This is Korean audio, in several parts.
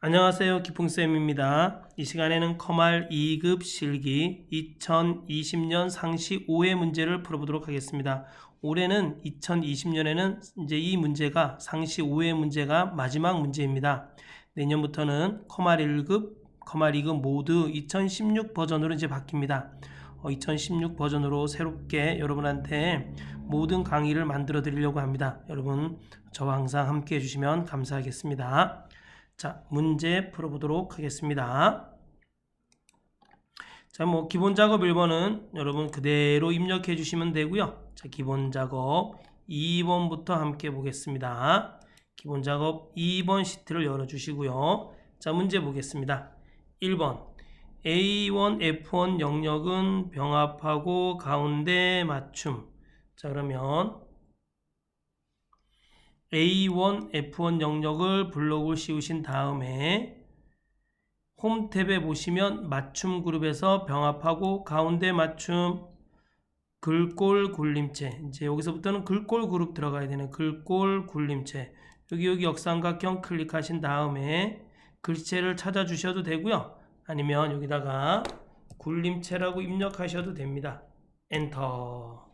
안녕하세요. 기풍쌤입니다. 이 시간에는 커말 2급 실기 2020년 상시 5회 문제를 풀어보도록 하겠습니다. 올해는 2020년에는 이제 이 문제가 상시 5회 문제가 마지막 문제입니다. 내년부터는 커말 1급, 커말 2급 모두 2016 버전으로 이제 바뀝니다. 2016 버전으로 새롭게 여러분한테 모든 강의를 만들어 드리려고 합니다. 여러분 저와 항상 함께 해주시면 감사하겠습니다. 자, 문제 풀어보도록 하겠습니다. 자, 기본 작업 1번은 여러분 그대로 입력해 주시면 되고요. 자, 기본 작업 2번부터 함께 보겠습니다. 기본 작업 2번 시트를 열어주시고요. 자, 문제 보겠습니다. 1번 A1, F1 영역은 병합하고 가운데 맞춤. 자, 그러면 A1, F1 영역을 블록을 씌우신 다음에 홈 탭에 보시면 맞춤 그룹에서 병합하고 가운데 맞춤 글꼴 굴림체, 이제 여기서부터는 글꼴 그룹 들어가야 되는 글꼴 굴림체, 여기 역삼각형 클릭하신 다음에 글씨체를 찾아 주셔도 되고요. 아니면 여기다가 굴림체라고 입력하셔도 됩니다. 엔터.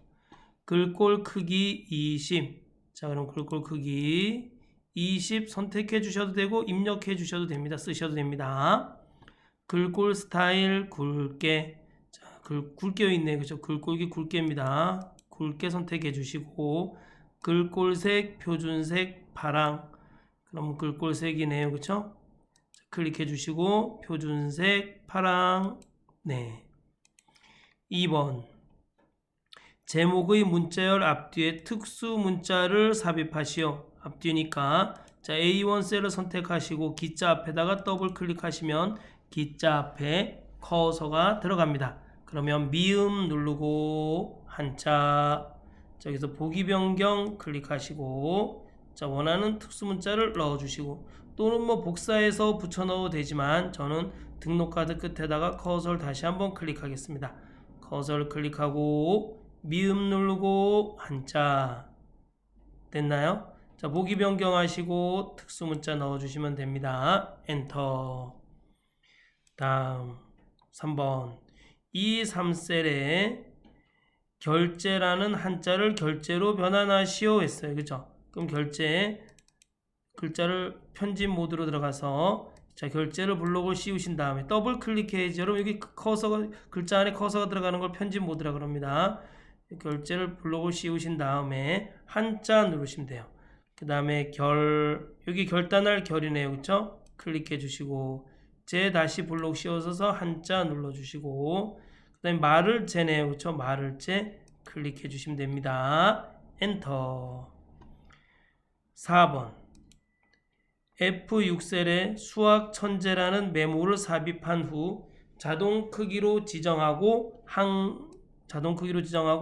글꼴 크기 20. 자, 그럼 글꼴 크기 20 선택해 주셔도 되고 입력해 주셔도 됩니다. 쓰셔도 됩니다. 글꼴 스타일 굵게. 자, 굵게 있네. 그죠? 글꼴기 굵게입니다. 굵게 선택해 주시고 글꼴색 표준색 파랑. 그럼 글꼴색이네요. 그죠? 클릭해 주시고 표준색 파랑. 네. 2번 제목의 문자열 앞뒤에 특수 문자를 삽입하시오. 앞뒤니까 자, A1 셀을 선택하시고 기자 앞에다가 더블 클릭하시면 기자 앞에 커서가 들어갑니다. 그러면 미음 누르고 한자, 자, 여기서 보기 변경 클릭하시고 자, 원하는 특수 문자를 넣어주시고 또는 복사해서 붙여 넣어도 되지만 저는 등록카드 끝에다가 커서를 다시 한번 클릭하겠습니다. 커서를 클릭하고 미음 누르고 한자. 됐나요? 자, 보기 변경하시고 특수 문자 넣어주시면 됩니다. 엔터. 다음 3번 이 3셀에 결제라는 한자를 결제로 변환하시오 했어요. 그죠? 그럼 결제 글자를 편집 모드로 들어가서 자, 결제를 블록을 씌우신 다음에 더블 클릭해야지. 여러분 여기 커서가 글자 안에 커서가 들어가는 걸 편집 모드라 그럽니다. 결제를 블록을 씌우신 다음에 한자 누르시면 돼요. 그 다음에 여기 결단할 결이네요. 그쵸? 클릭해 주시고 다시 블록 씌워서 한자 눌러 주시고 그 다음에 말을 째네요. 그쵸? 말을 째 클릭해 주시면 됩니다. 엔터. 4번 F6셀에 수학 천재라는 메모를 삽입한 후 자동 크기로 지정하고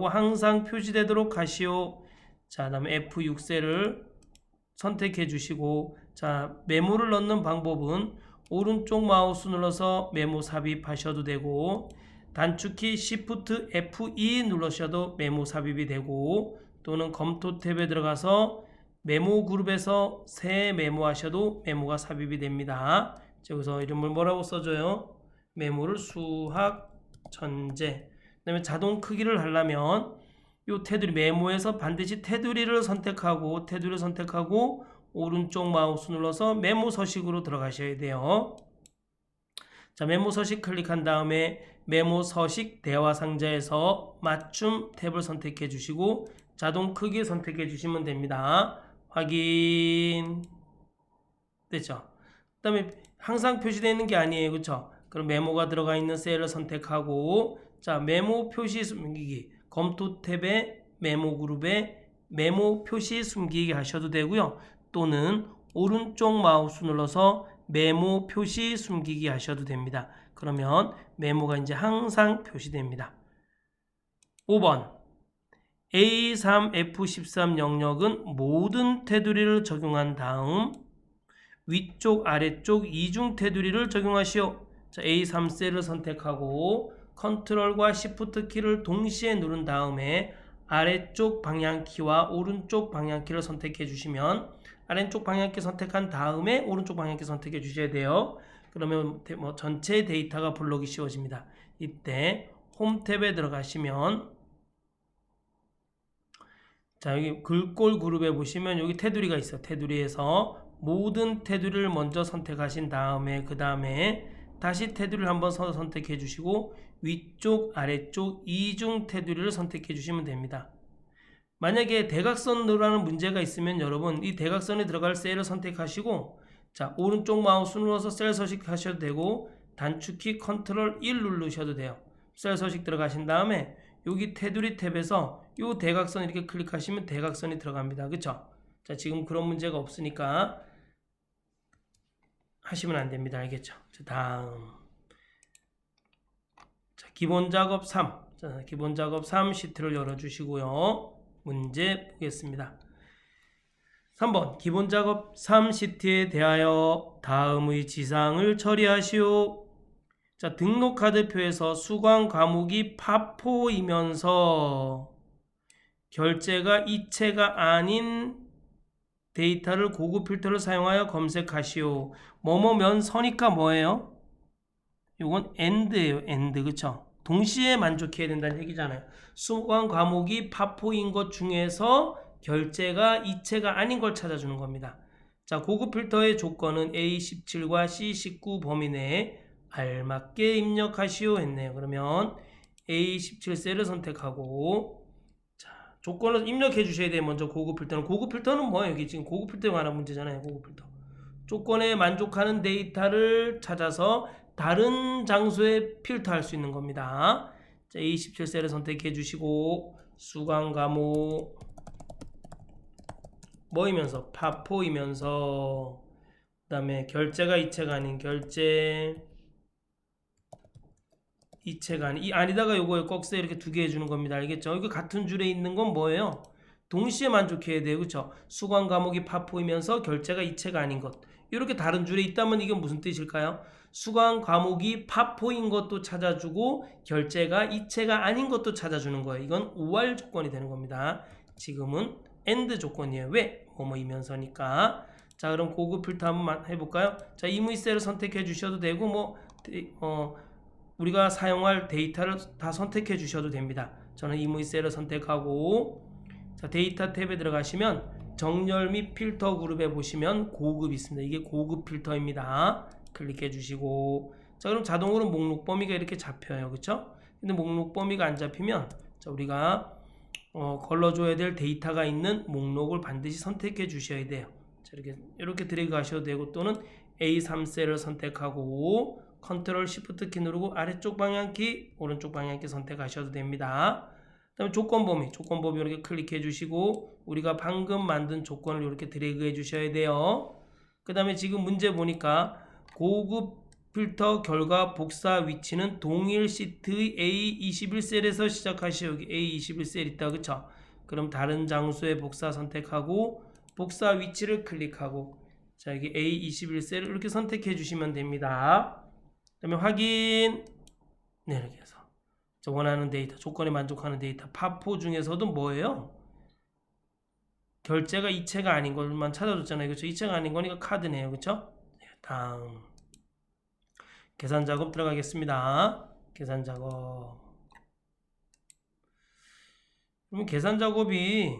항상 표시되도록 하시오. 자, 다음에 F6셀을 선택해 주시고 자, 메모를 넣는 방법은 오른쪽 마우스 눌러서 메모 삽입하셔도 되고 단축키 Shift F2 눌러셔도 메모 삽입이 되고 또는 검토 탭에 들어가서 메모 그룹에서 새 메모 하셔도 메모가 삽입이 됩니다. 여기서 이름을 뭐라고 써줘요? 메모를 수학 천재. 그 다음에 자동 크기를 하려면 이 테두리 메모에서 반드시 테두리를 선택하고 오른쪽 마우스 눌러서 메모 서식으로 들어가셔야 돼요. 자, 메모 서식 클릭한 다음에 메모 서식 대화 상자에서 맞춤 탭을 선택해 주시고 자동 크기 선택해 주시면 됩니다. 확인. 됐죠? 그 다음에 항상 표시되어 있는 게 아니에요. 그쵸? 그럼 메모가 들어가 있는 셀을 선택하고 자, 메모 표시 숨기기 검토 탭에 메모 그룹에 메모 표시 숨기기 하셔도 되고요. 또는 오른쪽 마우스 눌러서 메모 표시 숨기기 하셔도 됩니다. 그러면 메모가 이제 항상 표시됩니다. 5번 A3, F13 영역은 모든 테두리를 적용한 다음 위쪽, 아래쪽 이중 테두리를 적용하시오. 자, A3 셀을 선택하고 컨트롤과 시프트 키를 동시에 누른 다음에 아래쪽 방향키와 오른쪽 방향키를 선택해 주시면 아래쪽 방향키 선택한 다음에 오른쪽 방향키 선택해 주셔야 돼요. 그러면 뭐 전체 데이터가 불러오기 쉬워집니다. 이때 홈 탭에 들어가시면 자, 여기 글꼴 그룹에 보시면 여기 테두리가 있어요. 테두리에서 모든 테두리를 먼저 선택하신 다음에 그 다음에 다시 테두리를 한번 선택해 주시고 위쪽 아래쪽 이중 테두리를 선택해 주시면 됩니다. 만약에 대각선으로라는 문제가 있으면 여러분 이 대각선에 들어갈 셀을 선택하시고 자, 오른쪽 마우스 눌러서 셀 서식하셔도 되고 단축키 컨트롤 1 누르셔도 돼요. 셀 서식 들어가신 다음에 여기 테두리 탭에서 이 대각선 이렇게 클릭하시면 대각선이 들어갑니다. 그쵸? 자, 지금 그런 문제가 없으니까 하시면 안 됩니다. 알겠죠? 자, 다음. 자, 기본 작업 3. 자, 기본 작업 3 시트를 열어 주시고요. 문제 보겠습니다. 3번 기본 작업 3 시트에 대하여 다음의 지상을 처리하시오. 자, 등록 카드표에서 수강 과목이 파포이면서 결제가 이체가 아닌 데이터를 고급 필터를 사용하여 검색하시오. 뭐뭐면 서니까 뭐예요? 이건 AND예요. AND. 그쵸? 동시에 만족해야 된다는 얘기잖아요. 수강 과목이 파포인 것 중에서 결제가 이체가 아닌 걸 찾아주는 겁니다. 자, 고급 필터의 조건은 A17과 C19 범위 내에 알맞게 입력하시오 했네요. 그러면 A17 셀을 선택하고 자, 조건을 입력해 주셔야 돼요. 먼저 고급 필터는. 고급 필터는 뭐예요? 여기 지금 고급 필터에 관한 문제잖아요. 고급 필터. 조건에 만족하는 데이터를 찾아서 다른 장소에 필터할 수 있는 겁니다. 자, A17 셀을 선택해 주시고 수강 과목 뭐이면서 파포이면서 그 다음에 결제가 이체가 아닌 결제 이체가 아닌 이 아니다가 요거에 꺽쇠 이렇게 두 개 해주는 겁니다. 알겠죠? 이거 같은 줄에 있는 건 뭐예요? 동시에 만족해야 돼요. 그쵸? 수강 과목이 파포이면서 결제가 이체가 아닌 것. 이렇게 다른 줄에 있다면 이게 무슨 뜻일까요? 수강 과목이 파포인 것도 찾아주고 결제가 이체가 아닌 것도 찾아주는 거예요. 이건 OR 조건이 되는 겁니다. 지금은 AND 조건이에요. 왜? 뭐뭐이면서니까. 자, 그럼 고급 필터 한번 해볼까요? 자, 이무이셀을 선택해 주셔도 되고 뭐 우리가 사용할 데이터를 다 선택해 주셔도 됩니다. 저는 이무이셀을 선택하고 자, 데이터 탭에 들어가시면 정렬 및 필터 그룹에 보시면 고급 있습니다. 이게 고급 필터입니다. 클릭해 주시고 자, 그럼 자동으로 목록 범위가 이렇게 잡혀요. 그쵸? 근데 목록 범위가 안 잡히면 자, 우리가 걸러줘야 될 데이터가 있는 목록을 반드시 선택해 주셔야 돼요. 자, 이렇게 드래그 하셔도 되고 또는 A3 셀을 선택하고 컨트롤 시프트 키 누르고 아래쪽 방향키 오른쪽 방향키 선택하셔도 됩니다. 그 다음에 조건 범위 이렇게 클릭해 주시고 우리가 방금 만든 조건을 이렇게 드래그 해 주셔야 돼요. 그 다음에 지금 문제 보니까 고급 필터 결과 복사 위치는 동일 시트의 A21셀에서 시작하시오. 여기 A21셀 있다. 그쵸? 그럼 다른 장소에 복사 선택하고 복사 위치를 클릭하고 자, 여기 A21셀을 이렇게 선택해 주시면 됩니다. 그 다음에 확인 네, 이렇게 해서 원하는 데이터, 조건에 만족하는 데이터 파포 중에서도 뭐예요? 결제가 이체가 아닌 것만 찾아줬잖아요. 그렇죠? 이체가 아닌 거니까 카드네요. 그렇죠? 네, 다음 계산 작업 들어가겠습니다. 계산 작업. 그러면 계산 작업이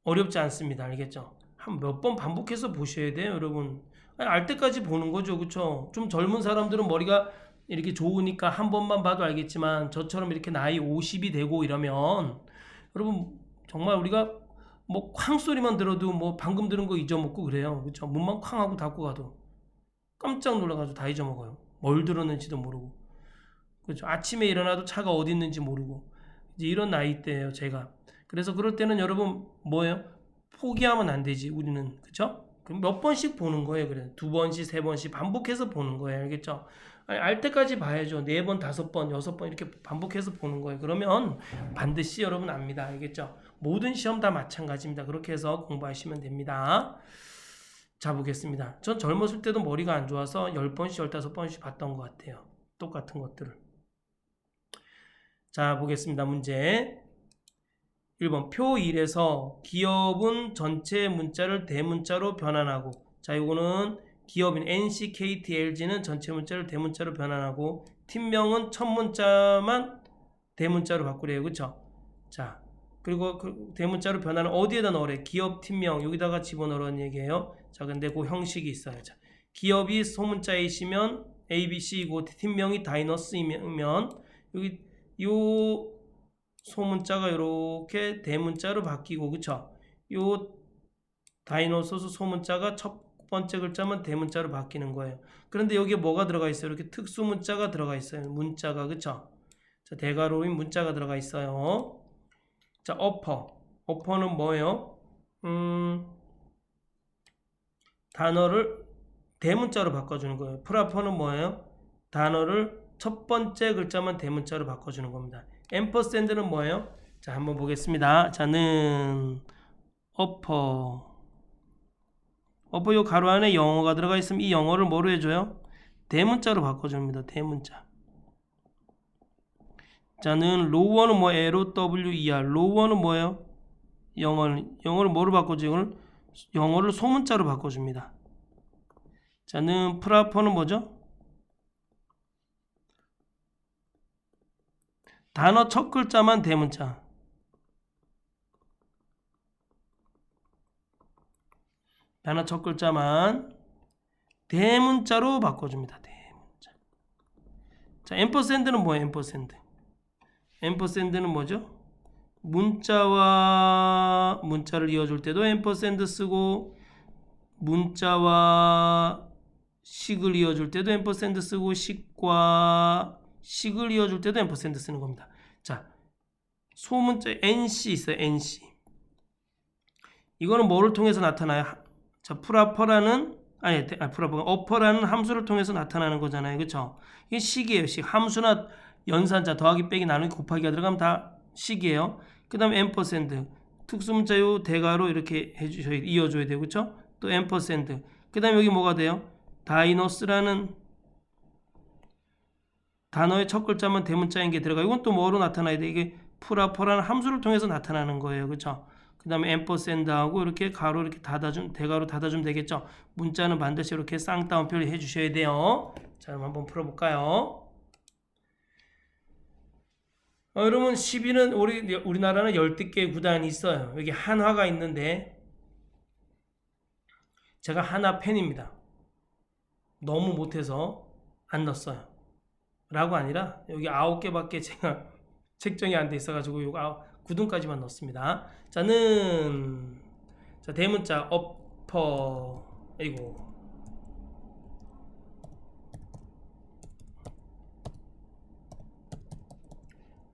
어렵지 않습니다. 알겠죠? 한 몇 번 반복해서 보셔야 돼요, 여러분. 아니, 알 때까지 보는 거죠. 그렇죠? 좀 젊은 사람들은 머리가 이렇게 좋으니까 한 번만 봐도 알겠지만 저처럼 이렇게 나이 50이 되고 이러면 여러분 정말 우리가 뭐 쾅 소리만 들어도 뭐 방금 들은 거 잊어먹고 그래요. 그렇죠? 문만 쾅 하고 닫고 가도 깜짝 놀라가지고 다 잊어먹어요. 뭘 들었는지도 모르고. 그렇죠? 아침에 일어나도 차가 어디 있는지 모르고. 이제 이런 나이대예요, 제가. 그래서 그럴 때는 여러분 뭐예요? 포기하면 안 되지, 우리는. 그렇죠? 그럼 몇 번씩 보는 거예요. 그래. 2번씩, 3번씩 반복해서 보는 거예요. 알겠죠? 아니, 알 때까지 봐야죠. 4번, 5번, 6번 이렇게 반복해서 보는 거예요. 그러면 반드시 여러분 압니다. 알겠죠? 모든 시험 다 마찬가지입니다. 그렇게 해서 공부하시면 됩니다. 자, 보겠습니다. 전 젊었을 때도 머리가 안 좋아서 10번씩, 15번씩 봤던 것 같아요. 똑같은 것들을. 자, 보겠습니다. 문제. 1번 표 1에서 기업은 전체 문자를 대문자로 변환하고, 자 요거는 기업인 NC, KT, LG는 전체 문자를 대문자로 변환하고 팀명은 첫 문자만 대문자로 바꾸래요. 그쵸? 자 그리고 그 대문자로 변환을 어디에다 넣으래? 기업 팀명 여기다가 집어넣으라는 얘기예요. 자 근데 그 형식이 있어요. 자, 기업이 소문자이시면 ABC이고 팀명이 다이너스이면 여기 요 소문자가 이렇게 대문자로 바뀌고, 그쵸? 요 다이노소스 소문자가 첫 번째 글자만 대문자로 바뀌는 거예요. 그런데 여기에 뭐가 들어가 있어요? 이렇게 특수문자가 들어가 있어요. 문자가, 그쵸? 자, 대괄호인 문자가 들어가 있어요. 자, 어퍼는 뭐예요? 단어를 대문자로 바꿔주는 거예요. 프라퍼는 뭐예요? 단어를 첫 번째 글자만 대문자로 바꿔주는 겁니다. 앰퍼샌드는 뭐예요? 자, 한번 보겠습니다. 자는 어퍼 요 가로 안에 영어가 들어가 있으면 이 영어를 뭐로 해줘요? 대문자로 바꿔줍니다. 대문자. 자는 로워는 뭐 LOWER 로워는 뭐예요? 영어를 뭐로 바꿔줘? 영어를 소문자로 바꿔줍니다. 자는 프라퍼는 뭐죠? 단어 첫 글자만 대문자. 단어 첫 글자만 대문자로 바꿔줍니다. 대문자. 자, 앰퍼샌드는 뭐예요? 앰퍼샌드는 뭐죠? 문자와 문자를 이어줄 때도 앰퍼샌드 쓰고, 문자와 식을 이어줄 때도 앰퍼샌드 쓰고, 식과 식을 이어줄 때도 앰퍼샌드 쓰는 겁니다. 자, 소문자 NC 있어요. NC. 이거는 뭐를 통해서 나타나요? 자, 어퍼라는 함수를 통해서 나타나는 거잖아요. 그쵸? 이게 식이에요. 식. 함수나 연산자 더하기 빼기 나누기 곱하기가 들어가면 다 식이에요. 그 다음에 앰퍼샌드. 특수문자요 대괄호 이렇게 이어줘야 돼요. 그쵸? 또 앰퍼샌드. 그 다음에 여기 뭐가 돼요? 다이너스라는 단어의 첫 글자만 대문자인 게 들어가. 이건 또 뭐로 나타나야 돼? 이게 프라퍼라는 함수를 통해서 나타나는 거예요. 그쵸? 그 다음에 앰퍼샌드하고 이렇게 가로 이렇게 대괄호 닫아주면 되겠죠? 문자는 반드시 이렇게 쌍따옴표를 해주셔야 돼요. 자, 그럼 한번 풀어볼까요? 여러분 10위는 우리나라는 12개의 구단이 있어요. 여기 한화가 있는데 제가 한화 팬입니다. 너무 못해서 안 넣었어요. 라고 아니라 여기 9개밖에 제가 책정이 안 돼 있어가지고 요거 9등까지만 넣습니다. 자는 자 대문자 어퍼 아이고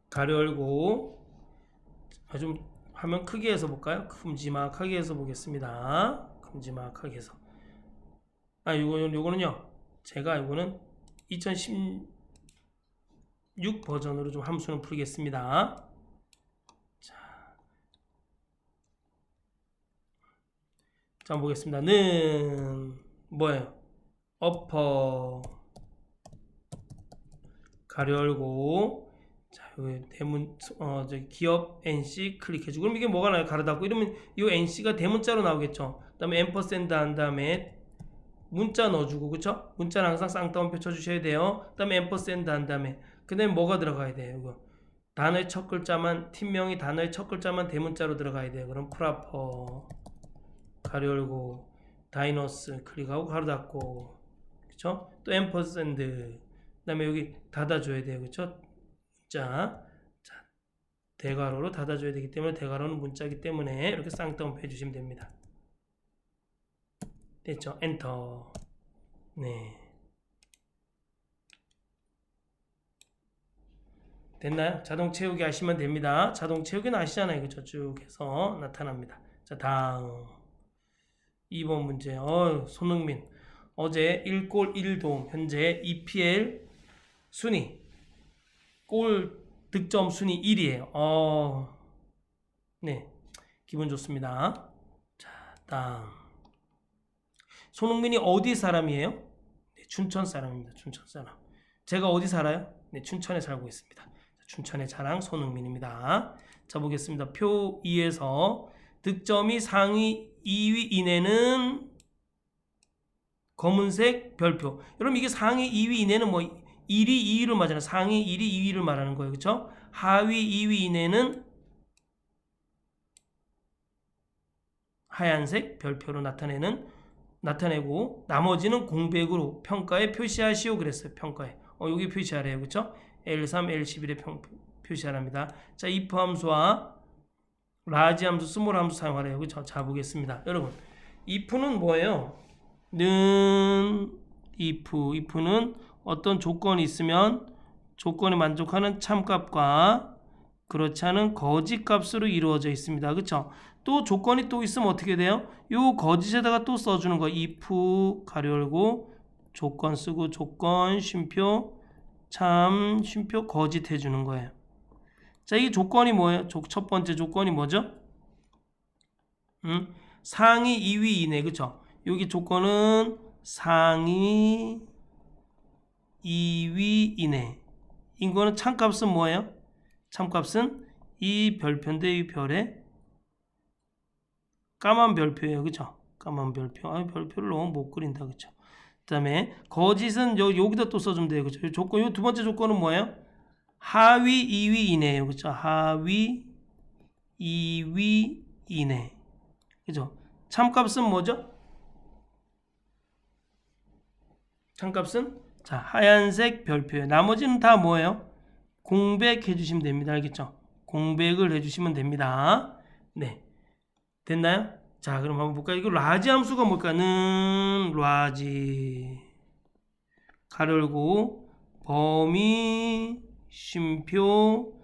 가로 열고 좀 화면 크게 해서 볼까요? 큼지막하게 해서 보겠습니다. 큼지막하게 해서 요거는요 제가 이거는 2016 버전으로 좀 함수는 풀겠습니다. 자 한번 보겠습니다. 는 뭐예요? 어퍼 가로 열고 자, 여기 대문 기업 NC 클릭해주고 그럼 이게 뭐가 나요? 가로 닫고 이러면 이 NC가 대문자로 나오겠죠. 그다음에 앰퍼샌드 한 다음에 문자 넣어주고 그쵸? 문자는 항상 쌍따옴표 쳐주셔야 돼요. 그다음에 앰퍼샌드 한 다음에 그다음에 뭐가 들어가야 돼요? 이거 단어의 첫 글자만 팀명이 단어의 첫 글자만 대문자로 들어가야 돼요. 그럼 프라퍼 가로 열고 다이너스 클릭하고 가로 닫고 그쵸? 또 앰퍼샌드 그다음에 여기 닫아줘야 돼요. 그쵸? 자, 대괄호로 닫아줘야 되기 때문에 대괄호는 문자이기 때문에 이렇게 쌍따옴표 해주시면 됩니다. 됐죠? 엔터. 네. 됐나요? 자동 채우기 하시면 됩니다. 자동 채우기는 아시잖아요. 그쵸? 쭉 해서 나타납니다. 자, 다음. 2번 문제. 손흥민. 어제 1골 1도움. 현재 EPL 순위. 골 득점 순위 1위에요. 네. 기분 좋습니다. 자, 다음. 손흥민이 어디 사람이에요? 네, 춘천 사람입니다. 춘천 사람. 제가 어디 살아요? 네, 춘천에 살고 있습니다. 춘천의 자랑 손흥민입니다. 자 보겠습니다. 표 2에서 득점이 상위 2위 이내는 검은색 별표. 여러분 이게 상위 2위 이내는 뭐 1위, 2위를 말하잖아요. 상위 1위, 2위를 말하는 거예요. 그렇죠? 하위 2위 이내는 하얀색 별표로 나타내고 나머지는 공백으로 평가에 표시하시오 그랬어요. 평가에. 여기 표시하래요. 그렇죠? L3, L11에 표시하랍니다. 자, if 함수와 라지 함수, 스몰 함수 사용하래요. 그렇죠? 자, 보겠습니다. 여러분, if는 뭐예요? if는 어떤 조건이 있으면 조건에 만족하는 참값과 그렇지 않은 거짓값으로 이루어져 있습니다. 그렇죠? 또 조건이 또 있으면 어떻게 돼요? 요 거짓에다가 또 써주는 거. if 가로 열고 조건 쓰고 조건 쉼표 참 쉼표 거짓 해주는 거예요. 자, 이 조건이 뭐예요? 첫 번째 조건이 뭐죠? 상위 2위 이내. 그쵸? 여기 조건은 상위 2위 이내. 이거는 참값은 뭐예요? 참값은 이 별표인데 이 별에 까만 별표예요. 그쵸? 까만 별표. 별표를 너무 못 그린다. 그쵸? 그 다음에 거짓은 여기다 또 써주면 돼요. 그쵸? 이 조건, 요 두 번째 조건은 뭐예요? 하위 2위 이내예요. 그쵸? 하위 2위 이내. 그죠? 참값은 뭐죠? 참값은 자, 하얀색 별표예요. 나머지는 다 뭐예요? 공백해 주시면 됩니다. 알겠죠? 공백을 해 주시면 됩니다. 네. 됐나요? 자, 그럼 한번 볼까요? 이거 라지 함수가 뭘까는 라지 가로 열고 범위 쉼표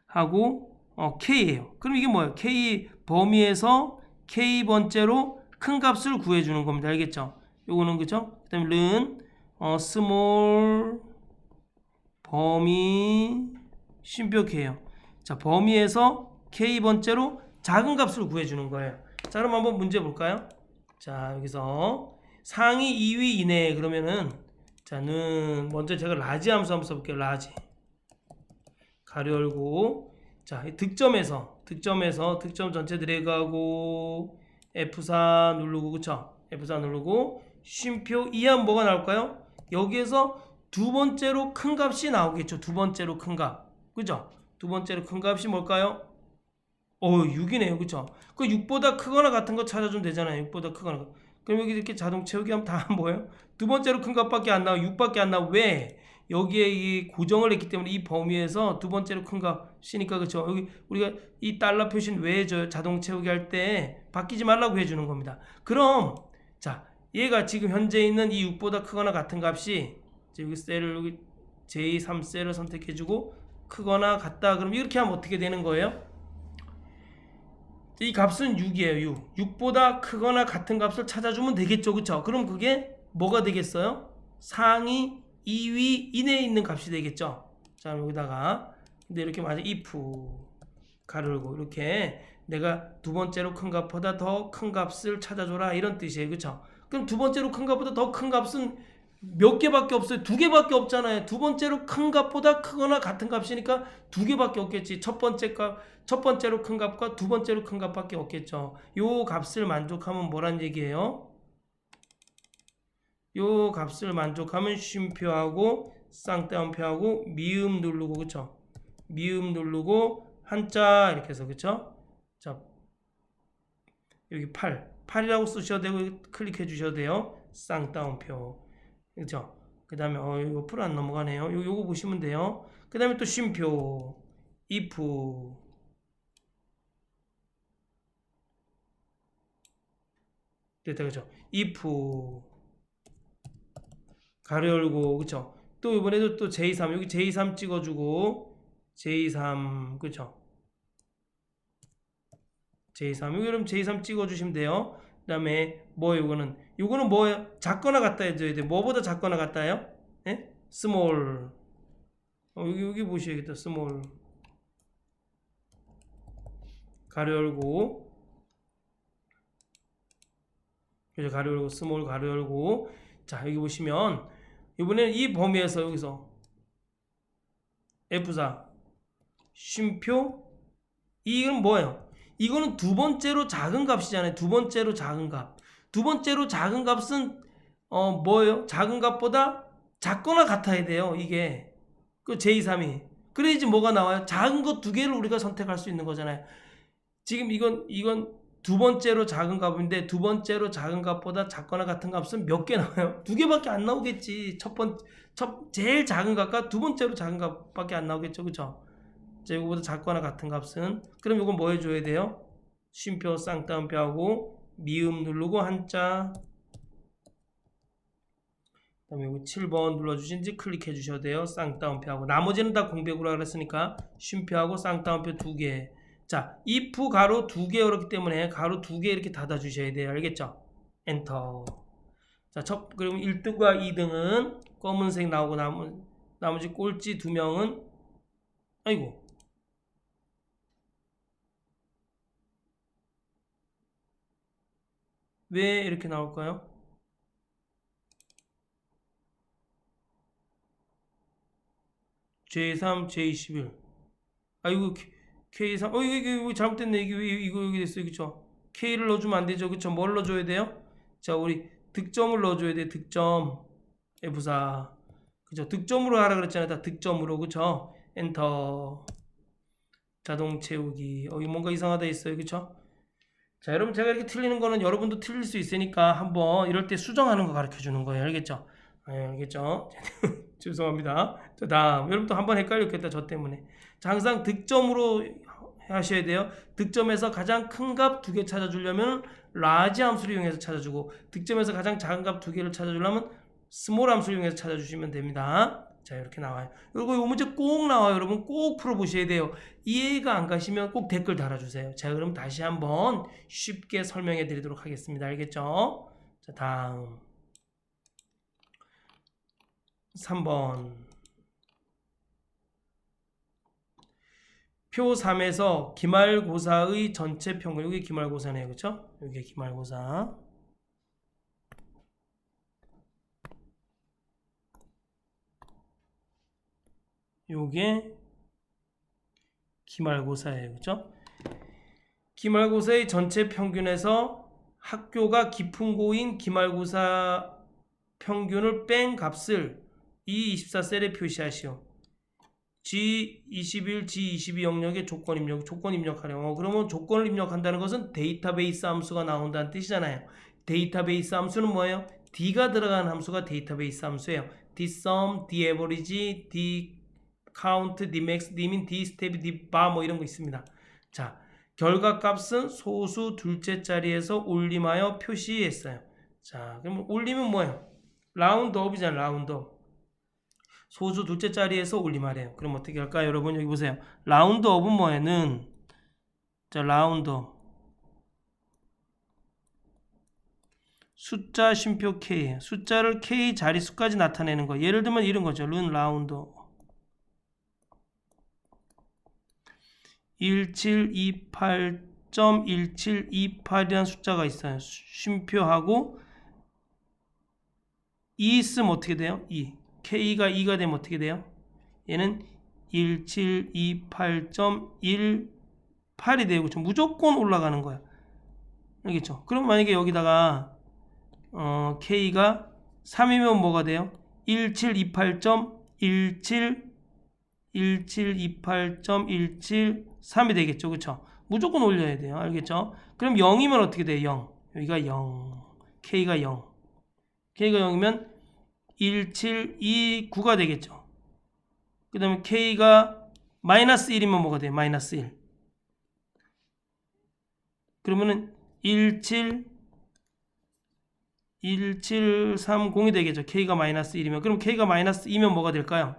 하고 K예요. 그럼 이게 뭐예요? K 범위에서 K 번째로 큰 값을 구해주는 겁니다. 알겠죠? 요거는 그죠? 그 다음에 는 스몰 범위 쉼표 K예요. 자, 범위에서 K 번째로 작은 값을 구해주는 거예요. 자, 그럼 한번 문제 볼까요? 자, 여기서 상위 2위 이내에 그러면은 자는 먼저 제가 라지 함수 한번 써볼게요. 라지 가로 열고 자, 득점에서 득점 전체 드래그하고 F4 누르고 그쵸? F4 누르고 쉼표 이하면 뭐가 나올까요? 여기에서 두 번째로 큰 값이 나오겠죠. 두 번째로 큰 값. 그죠? 두 번째로 큰 값이 뭘까요? 6이네요. 그쵸? 그 6보다 크거나 같은 거 찾아주면 되잖아요. 6보다 크거나. 그럼 여기 이렇게 자동 채우기 하면 다 뭐예요? 두 번째로 큰 값밖에 안 나와. 6밖에 안 나와. 왜? 여기에 이 고정을 했기 때문에 이 범위에서 두 번째로 큰 값이니까 그쵸? 여기 우리가 이 달러 표시는 왜 해줘요? 자동 채우기 할 때 바뀌지 말라고 해주는 겁니다. 그럼 자, 얘가 지금 현재 있는 이 6보다 크거나 같은 값이 여기 셀을 여기 J3셀을 선택해주고 크거나 같다. 그럼 이렇게 하면 어떻게 되는 거예요? 이 값은 6이에요. 6보다 크거나 같은 값을 찾아주면 되겠죠. 그쵸? 그럼 그게 뭐가 되겠어요? 상위 2위 이내에 있는 값이 되겠죠. 자, 여기다가 근데 이렇게 맞아 if 가로 열고 이렇게 내가 두 번째로 큰 값보다 더 큰 값을 찾아줘라 이런 뜻이에요. 그쵸? 그럼 두 번째로 큰 값보다 더 큰 값은 몇 개밖에 없어요. 두 개밖에 없잖아요. 두 번째로 큰 값보다 크거나 같은 값이니까 두 개밖에 없겠지. 첫 번째로 큰 값과 두 번째로 큰 값밖에 없겠죠. 요 값을 만족하면 뭐란 얘기예요? 요 값을 만족하면 쉼표하고 쌍따옴표하고 미음 누르고 그쵸? 미음 누르고 한자 이렇게 해서 그쵸? 자, 여기 8이라고 쓰셔도 되고 클릭해 주셔도 돼요. 쌍따옴표 그쵸? 그 다음에 이거 풀 안 넘어가네요. 요거 보시면 돼요. 그 다음에 또 쉼표 if 됐다 그쵸? if 가로 열고 그쵸? 또 이번에도 또 J3 여기 J3 찍어주고 J3 그쵸? J3 여기 그럼 J3 찍어주시면 돼요. 그 다음에 요거는 뭐예요? 작거나 같다 해줘야 돼. 뭐보다 작거나 같다요? 예? 스몰 여기 보셔야겠다. 스몰 가로 열고 그죠? 가로 열고 스몰 가로 열고 자 여기 보시면 이번에는 이 범위에서 여기서 F4 쉼표. 이건 뭐예요? 이거는 두 번째로 작은 값이잖아요. 두 번째로 작은 값. 두 번째로 작은 값은 뭐예요? 작은 값보다 작거나 같아야 돼요. 이게 그 제2, 3이. 그래야지 뭐가 나와요? 작은 것 두 개를 우리가 선택할 수 있는 거잖아요. 지금 이건 두 번째로 작은 값인데 두 번째로 작은 값보다 작거나 같은 값은 몇 개 나와요? 두 개밖에 안 나오겠지. 제일 작은 값과 두 번째로 작은 값밖에 안 나오겠죠. 그쵸? 자, 이거보다 작거나 같은 값은 그럼 이건 뭐 해줘야 돼요? 쉼표 쌍따옴표하고 미음 누르고 한자. 그다음에 여기 7번 눌러주신지 클릭해 주셔야 돼요. 쌍따옴표하고 나머지는 다 공백으로 그랬으니까 쉼표하고 쌍따옴표 2개. 자, if 가로 2개 그렇기 때문에 가로 2개 이렇게 닫아 주셔야 돼요. 알겠죠? 엔터. 자, 그럼 1등과 2등은 검은색 나오고 나머지 꼴찌 2명은 아이고. 왜 이렇게 나올까요? J3, J21. 아이고, K3. 이거 잘못됐네. 이거 여기 됐어요. 그쵸? K를 넣어주면 안 되죠. 그쵸? 뭘 넣어줘야 돼요? 자, 우리 득점을 넣어줘야 돼. 득점. F4. 그쵸? 득점으로 하라 그랬잖아요. 다 득점으로. 그쵸? 엔터. 자동 채우기. 이거 뭔가 이상하다 했어요. 그쵸? 자, 여러분 제가 이렇게 틀리는 거는 여러분도 틀릴 수 있으니까 한번 이럴 때 수정하는 거 가르쳐 주는 거예요. 알겠죠? 네, 알겠죠? 죄송합니다. 자, 다음. 여러분 또 한번 헷갈렸겠다. 저 때문에. 자, 항상 득점으로 하셔야 돼요. 득점에서 가장 큰 값 2개 찾아주려면 라지 함수를 이용해서 찾아주고 득점에서 가장 작은 값 2개를 찾아주려면 스몰 함수를 이용해서 찾아주시면 됩니다. 자, 이렇게 나와요. 그리고 이 문제 꼭 나와요. 여러분 꼭 풀어보셔야 돼요. 이해가 안 가시면 꼭 댓글 달아주세요. 자, 그럼 다시 한번 쉽게 설명해 드리도록 하겠습니다. 알겠죠? 자, 다음 3번 표 3에서 기말고사의 전체 평균. 여기 기말고사네요. 그쵸? 여기 기말고사. 요게 기말고사예요. 그쵸? 기말고사의 전체 평균에서 학교가 깊은 고인 기말고사 평균을 뺀 값을 E24셀에 표시하시오. G21, G22 영역에 조건 입력하래요. 그러면 조건을 입력한다는 것은 데이터베이스 함수가 나온다는 뜻이잖아요. 데이터베이스 함수는 뭐예요? D가 들어간 함수가 데이터베이스 함수예요. dsum, daverage, dcount, dmax, dmin, dstep, dbar 뭐 이런 거 있습니다. 자, 결과값은 소수 둘째 자리에서 올림하여 표시했어요. 자, 그럼 올리면 뭐예요? 라운드업이잖아요. 라운드업. 소수 둘째 자리에서 올림하래요. 그럼 어떻게 할까요? 여러분 여기 보세요. 라운드업은 뭐예요? 자, 라운드업. 숫자 쉼표 K. 숫자를 K 자릿수까지 나타내는 거. 예를 들면 이런 거죠. 라운드업. 1728.1728이라는 숫자가 있어요. 쉼표하고 2 있으면 어떻게 돼요? 2. K가 2가 되면 어떻게 돼요? 얘는 1728.18이 되고 그렇죠? 무조건 올라가는 거야. 알겠죠? 그럼 만약에 여기다가 K가 3이면 뭐가 돼요? 1728.3이 되겠죠. 그쵸? 무조건 올려야 돼요. 알겠죠? 그럼 0이면 어떻게 돼요? 0. 여기가 0. K가 0. K가 0이면 1729가 되겠죠. 그 다음에 K가 마이너스 1이면 뭐가 돼요? 마이너스 1. 그러면은 1730이 되겠죠. K가 마이너스 1이면. 그럼 K가 마이너스 2면 뭐가 될까요?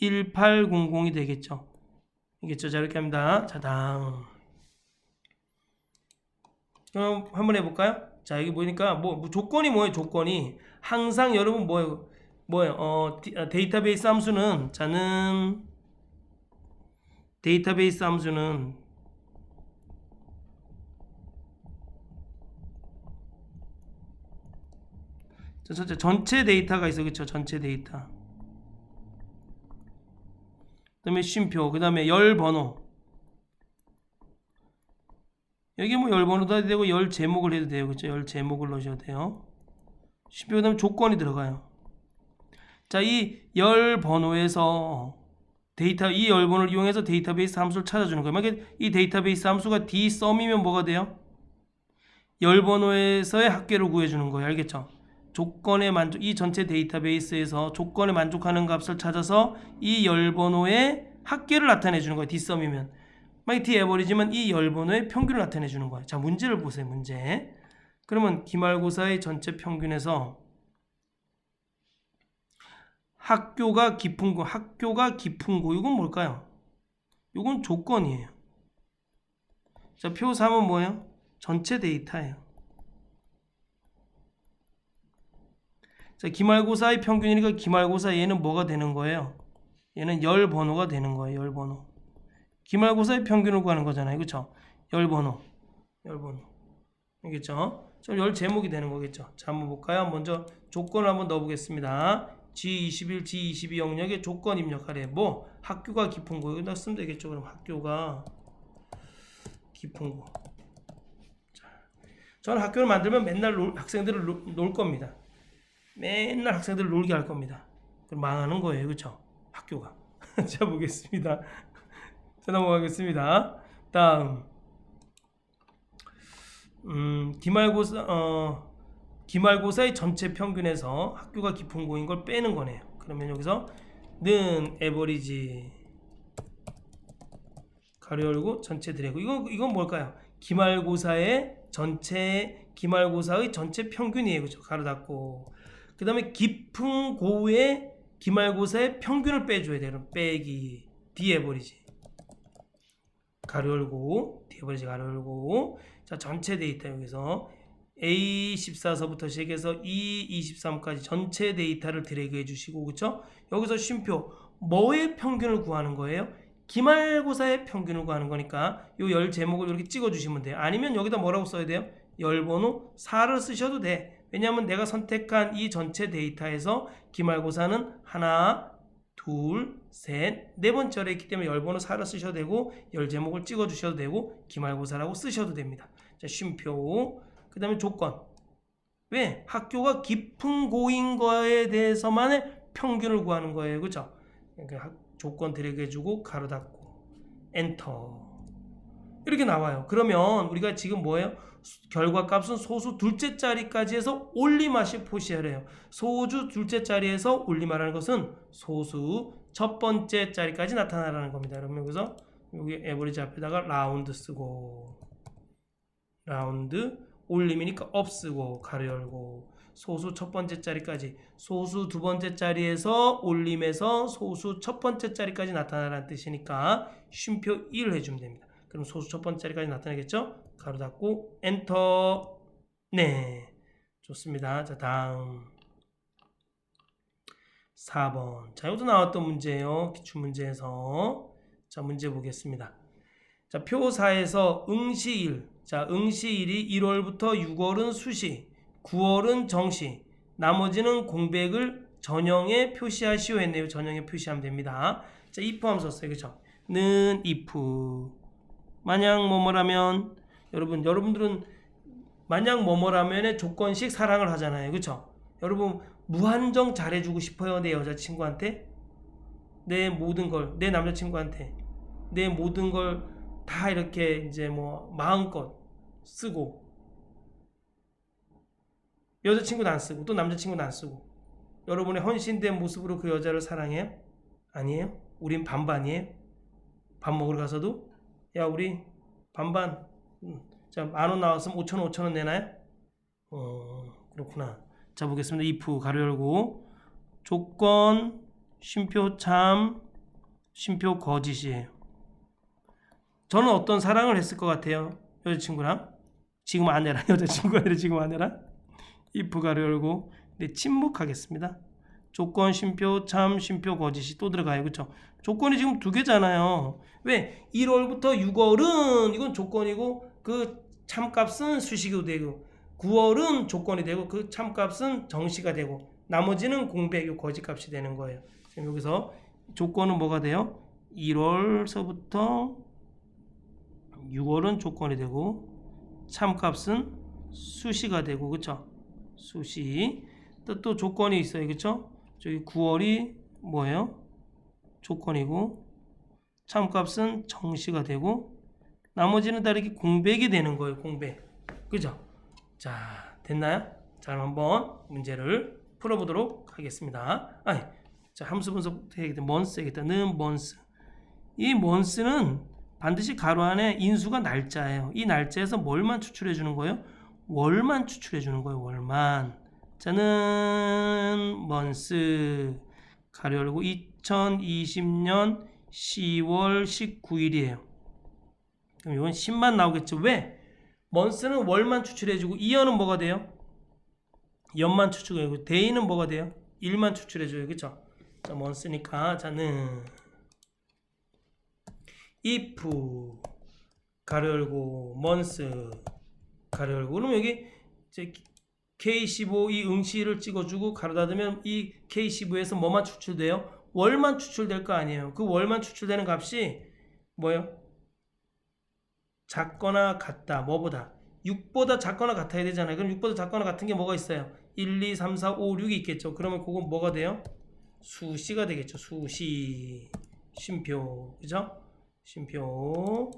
1800이 되겠죠. 알겠죠? 자, 이렇게 합니다. 자, 다음. 그럼 한번 해볼까요? 자, 여기 보니까 조건이 뭐예요? 조건이 항상 여러분 뭐예요? 데이터베이스 함수는 데이터베이스 함수는 전체 데이터가 있어. 그쵸? 전체 데이터. 그다음에 쉼표, 그다음에 열 번호. 여기 뭐 열 번호도 해도 되고 열 제목을 해도 돼요. 그렇죠? 열 제목을 넣으셔도 돼요. 쉼표, 그다음에 조건이 들어가요. 자, 이 열 번호에서 이 열 번호를 이용해서 데이터베이스 함수를 찾아주는 거예요. 만약에 이 데이터베이스 함수가 dsum이면 뭐가 돼요? 열 번호에서의 합계를 구해주는 거예요. 알겠죠? 조건에 이 전체 데이터베이스에서 조건에 만족하는 값을 찾아서 이 열 번호의 합계를 나타내 주는 거예요. dsum이면. 만약에 daverage면 이 열 번호의 평균을 나타내 주는 거예요. 자, 문제를 보세요. 문제. 그러면 기말고사의 전체 평균에서 학교가 깊은 고, 이건 뭘까요? 이건 조건이에요. 자, 표 3은 뭐예요? 전체 데이터예요. 자, 기말고사의 평균이니까 기말고사 얘는 뭐가 되는 거예요? 얘는 열 번호가 되는 거예요. 열 번호. 기말고사의 평균을 구하는 거잖아요. 그렇죠? 열 번호. 알겠죠? 그럼 열 제목이 되는 거겠죠. 자, 한번 볼까요? 먼저 조건을 한번 넣어보겠습니다. G21, G22 영역의 조건 입력하래. 뭐? 학교가 깊은 거. 여기다 쓰면 되겠죠. 그럼 학교가 깊은 거. 자, 저는 학교를 만들면 맨날 학생들을 놀 겁니다. 맨날 학생들을 놀게 할 겁니다. 그럼 망하는 거예요. 그렇죠? 학교가. 자, 보겠습니다. 자, 넘어가겠습니다. 다음. 기말고사의 전체 평균에서 학교가 깊은 고인 걸 빼는 거네요. 그러면 여기서 는 에버리지 가로 열고 전체 드래그. 이건 뭘까요? 기말고사의 전체 평균이에요. 그렇죠? 가로 닫고. 그 다음에 깊은 고의 기말고사의 평균을 빼줘야 돼요. 그럼 빼기 디에버리지 가로 열고 디에버리지 가로 열고. 자, 전체 데이터 여기서 A14서부터 시작해서 E23까지 전체 데이터를 드래그 해주시고, 그쵸? 여기서 쉼표, 뭐의 평균을 구하는 거예요? 기말고사의 평균을 구하는 거니까 요 열 제목을 이렇게 찍어주시면 돼요. 아니면 여기다 뭐라고 써야 돼요? 열 번호 4를 쓰셔도 돼. 왜냐하면 내가 선택한 이 전체 데이터에서 기말고사는 하나, 둘, 셋, 네 번째로 있기 때문에 열 번호 4를 쓰셔도 되고 열 제목을 찍어주셔도 되고 기말고사라고 쓰셔도 됩니다. 자, 쉼표. 그 다음에 조건. 왜? 학교가 깊은 고인 거에 대해서만의 평균을 구하는 거예요. 그죠? 그러니까 조건 드래그 해주고 가로 닫고 엔터. 이렇게 나와요. 그러면 우리가 지금 뭐예요? 결과값은 소수 둘째 자리까지 해서 올림하시 표시하래요. 소수 둘째 자리에서 올림하라는 것은 소수 첫 번째 자리까지 나타나라는 겁니다. 그러면 여기서 여기 에버리지 앞에다가 라운드 쓰고 라운드 올림이니까 업 쓰고 가로 열고 소수 첫 번째 자리까지 소수 두 번째 자리에서 올림해서 소수 첫 번째 자리까지 나타나라는 뜻이니까 쉼표 1 해주면 됩니다. 그럼 소수 첫 번째 자리까지 나타나겠죠? 가로 닫고 엔터. 네, 좋습니다. 자, 다음 4번. 자, 이것도 나왔던 문제예요. 기출문제에서. 자, 문제 보겠습니다. 자, 표 4에서 응시일. 자, 응시일이 1월부터 6월은 수시, 9월은 정시, 나머지는 공백을 전형에 표시하시오 했네요. 전형에 표시하면 됩니다. 자, if 함수 썼어요. 그죠? 는 if. 만약 뭐뭐라면, 여러분들은 만약 뭐뭐라면의 조건식 사랑을 하잖아요. 그쵸? 여러분, 무한정 잘해주고 싶어요. 내 여자친구한테. 내 모든 걸, 내 남자친구한테. 내 모든 걸 다 이렇게 이제 뭐 마음껏 쓰고 여자친구도 안 쓰고 또 남자친구도 안 쓰고 여러분의 헌신된 모습으로 그 여자를 사랑해요? 아니에요? 우린 반반이에요? 밥 먹으러 가서도 야 우리 반반 자 10,000원 나왔으면 5,000원 5,000원 내나요? 그렇구나. 자 보겠습니다. if 가로 열고 조건 쉼표 참 쉼표 거짓이에요. 저는 어떤 사랑을 했을 것 같아요? 여자친구랑? 지금 아내랑 여자친구가 아니라 지금 아내랑? if 가로 열고 네, 침묵하겠습니다. 조건 쉼표 참 쉼표 거짓이 또 들어가요. 그쵸? 조건이 지금 두 개잖아요. 왜? 1월부터 6월은 이건 조건이고 그 참값은 수식이 되고 9월은 조건이 되고 그 참값은 정시가 되고 나머지는 공백 거짓값이 되는 거예요. 지금 여기서 조건은 뭐가 돼요? 1월서부터 6월은 조건이 되고 참값은 수시가 되고 그쵸? 수시. 또 조건이 있어요. 그쵸? 저기 9월이 뭐예요? 조건이고 참값은 정시가 되고 나머지는 다 이렇게 공백이 되는 거예요. 공백. 그죠? 자, 됐나요? 자, 한번 문제를 풀어보도록 하겠습니다. 자, 함수 분석부터 해야겠다. 먼스 해야겠다. 는 먼스. 이 먼스는 반드시 가로 안에 인수가 날짜예요. 이 날짜에서 뭘만 추출해 주는 거예요? 월만 추출해 주는 거예요. 월만. 자는 먼스 가로 열고 2020년 10월 19일이에요. 그럼 이건 10만 나오겠죠. 왜? 먼스는 월만 추출해주고 이어는 뭐가 돼요? 연만 추출해주고 데이는 뭐가 돼요? 일만 추출해줘요. 그쵸? 자, 먼스니까 자는 if 가로 열고 먼스 가로 열고 그럼 여기 이제 K15 이 응시를 찍어주고 가로 닫으면 이 K15에서 뭐만 추출돼요? 월만 추출될 거 아니에요. 그 월만 추출되는 값이 뭐예요? 작거나 같다. 뭐보다? 6보다 작거나 같아야 되잖아요. 그럼 6보다 작거나 같은 게 뭐가 있어요? 1, 2, 3, 4, 5, 6이 있겠죠. 그러면 그건 뭐가 돼요? 수시가 되겠죠. 수시. 쉼표. 그죠? 쉼표.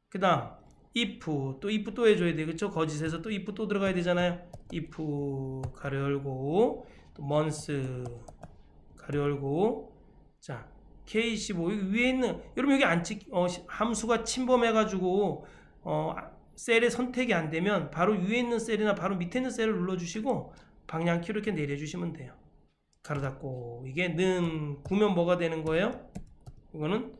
그 다음 if. 또 if 또 해줘야 돼. 그쵸? 거짓에서 또 if 또 들어가야 되잖아요. if 가로 열고 또 months 가로 열고 자 K15 위에 있는 여러분 여기 함수가 침범해가지고 셀의 선택이 안 되면 바로 위에 있는 셀이나 바로 밑에 있는 셀을 눌러주시고 방향키로 이렇게 내려주시면 돼요. 가로 닫고 이게 는 구면 뭐가 되는 거예요? 이거는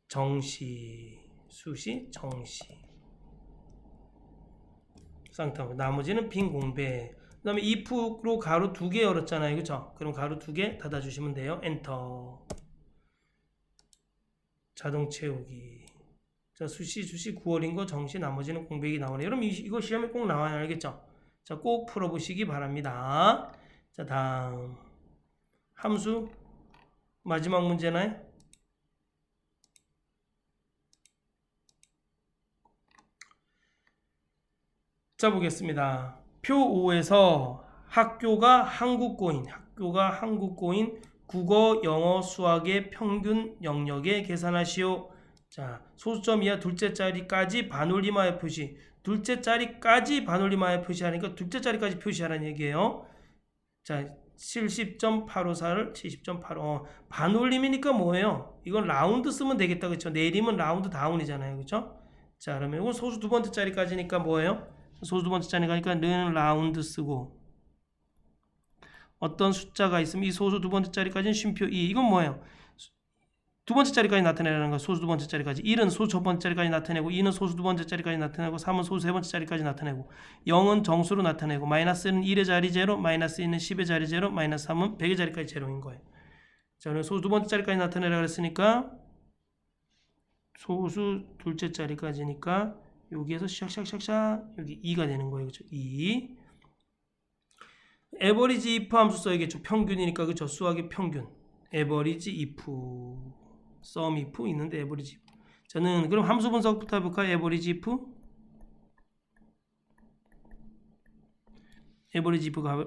정시 수시 정시 쌍따옴 나머지는 빈 공백. 그 다음에 if로 가로 2개 열었잖아요. 그쵸? 그럼 가로 2개 닫아주시면 돼요. 엔터. 자동 채우기. 자, 수시, 주시 9월인 거 정시 나머지는 공백이 나오네요. 여러분 이거 시험에 꼭 나와요. 알겠죠? 자, 꼭 풀어보시기 바랍니다. 자, 다음. 함수. 마지막 문제나요? 자, 보겠습니다. 표 5에서 학교가 한국고인 국어, 영어, 수학의 평균 영역에 계산하시오. 자, 소수점 이하 둘째 자리까지 반올림하여 표시. 둘째 자리까지 반올림하여 표시하니까 둘째 자리까지 표시하라는 얘기예요. 자, 70.854를 70.85. 반올림이니까 뭐예요? 이건 라운드 쓰면 되겠다. 그렇죠? 내림은 라운드 다운이잖아요. 그렇죠? 자, 그러면 이건 소수 두 번째 자리까지니까 뭐예요? 소수 두 번째 자리니까 는 라운드 쓰고 어떤 숫자가 있으면 이 소수 두 번째 자리까지는 쉼표 2. 이건 뭐예요? 두 번째 자리까지 나타내라는 거. 소수 두 번째 자리까지. 1은 소수 첫 번째 자리까지 나타내고 2는 소수 두 번째 자리까지 나타내고 3은 소수 세 번째 자리까지 나타내고 0은 정수로 나타내고 마이너스는 1의 자리 제로, 마이너스 2는 10의 자리 제로, 마이너스 3은 100의 자리까지 제로인 거예요. 자, 그럼 소수 두 번째 자리까지 나타내라 그랬으니까 소수 둘째 자리까지니까 여기에서 샥샥샥샥 여기 2가 되는 거예요. 그렇죠? 2. 에버리지 if 함수 써야겠죠. 평균이니까 그렇죠. 수학의 평균. 에버리지 if sum if 있는데 에버리지 if. 저는 그럼 함수 분석부터 해볼까요? 에버리지 if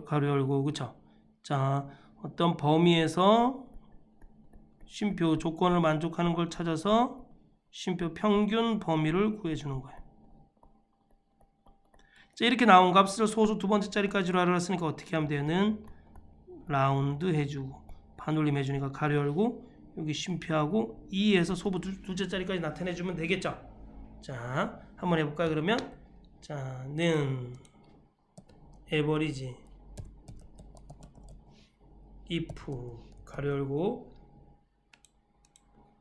가로 열고 그렇죠. 자, 어떤 범위에서 쉼표 조건을 만족하는 걸 찾아서 쉼표 평균 범위를 구해주는 거예요. 자, 이렇게 나온 값을 소수 두 번째 자리까지로 하라 했으니까 어떻게 하면 되는 라운드 해주고 반올림 해주니까 가로 열고 여기 쉼표하고 2에서 소수 둘째 자리까지 나타내주면 되겠죠. 자, 한번 해볼까요? 그러면 자, 는 에버리지 if 가로 열고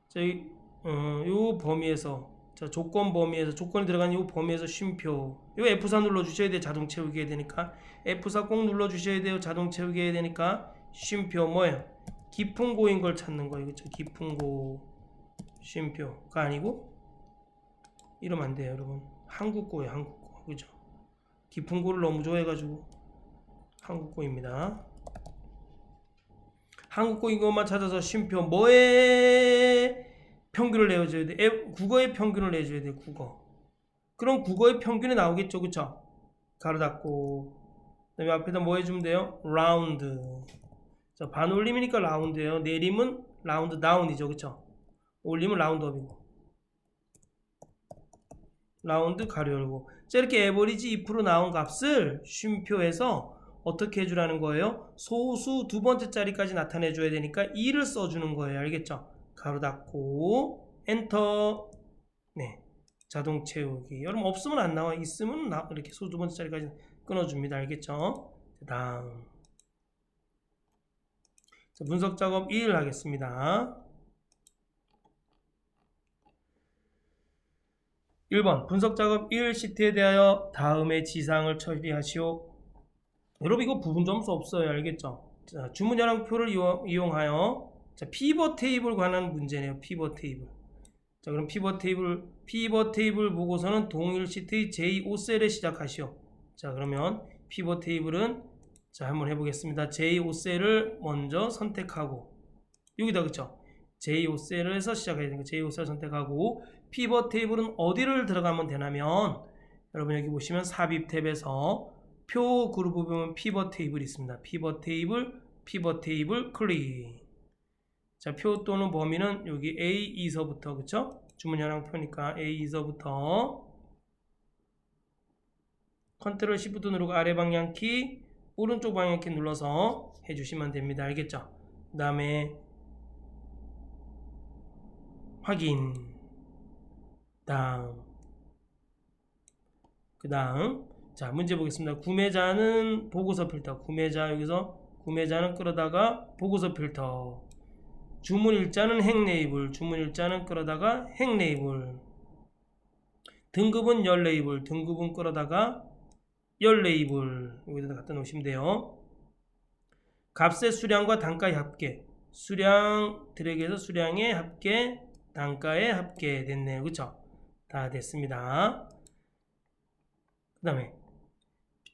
자, 요 범위에서 자, 조건 범위에서 조건이 들어간 이 범위에서 쉼표 요 F4 눌러주셔야 돼요. 자동 채우기 해야 되니까 F4 꼭 눌러주셔야 돼요. 자동 채우기 해야 되니까 쉼표 뭐예요? 깊은 고인 걸 찾는 거예요. 그렇죠? 깊은 고 쉼표가 아니고 이러면 안 돼요. 여러분 한국고예요. 한국고 그죠? 깊은 고를 너무 좋아해가지고 한국고입니다. 한국어 이것만 찾아서 쉼표 뭐의 평균을 내줘야 돼? 국어의 평균을 내줘야 돼. 국어. 그럼 국어의 평균이 나오겠죠, 그쵸? 가로 닫고. 그다음에 앞에다 뭐 해주면 돼요? 라운드. 자, 반올림이니까 라운드예요. 내림은 라운드 다운이죠, 그쵸? 올림은 라운드 업이고. 라운드 가로 열고. 자, 이렇게 에버리지 2% 나온 값을 쉼표에서 어떻게 해주라는 거예요? 소수 두 번째 자리까지 나타내줘야 되니까 2를 써주는 거예요. 알겠죠? 가로 닫고 엔터. 네, 자동 채우기. 여러분 없으면 안 나와. 있으면 이렇게 소수 두 번째 자리까지 끊어줍니다. 알겠죠? 다음. 자, 분석 작업 1 하겠습니다. 1번 분석 작업 1 시트에 대하여 다음의 지상을 처리하시오. 여러분 이거 부분 점수 없어요. 알겠죠? 자, 주문 현황표를 이용하여 자, 피벗 테이블 관한 문제네요. 피벗 테이블. 자, 그럼 피벗 테이블 보고서는 동일 시트의 J5셀에 시작하시오. 자, 그러면 피벗 테이블은 자, 한번 해보겠습니다. J5셀을 먼저 선택하고 여기다 그쵸? J5셀에서 시작해야 되니까 J5셀 선택하고 피벗 테이블은 어디를 들어가면 되냐면 여러분 여기 보시면 삽입 탭에서 표 그룹 보면 피벗 테이블이 있습니다. 피벗 테이블 클릭. 자, 표 또는 범위는 여기 A2서부터 그쵸? 주문 현황표니까 A2서부터 컨트롤 시프트 누르고 아래 방향키 오른쪽 방향키 눌러서 해주시면 됩니다. 알겠죠? 그 다음에 확인. 다음. 그 다음. 자, 문제 보겠습니다. 구매자는 보고서 필터. 여기서 구매자는 끌어다가 보고서 필터. 주문 일자는 행 레이블. 주문 일자는 끌어다가 행 레이블. 등급은 열 레이블. 등급은 끌어다가 열 레이블. 여기다 갖다 놓으시면 돼요. 값의 수량과 단가의 합계. 수량 드래그해서 수량의 합계, 단가의 합계 됐네요. 그쵸? 다 됐습니다. 그 다음에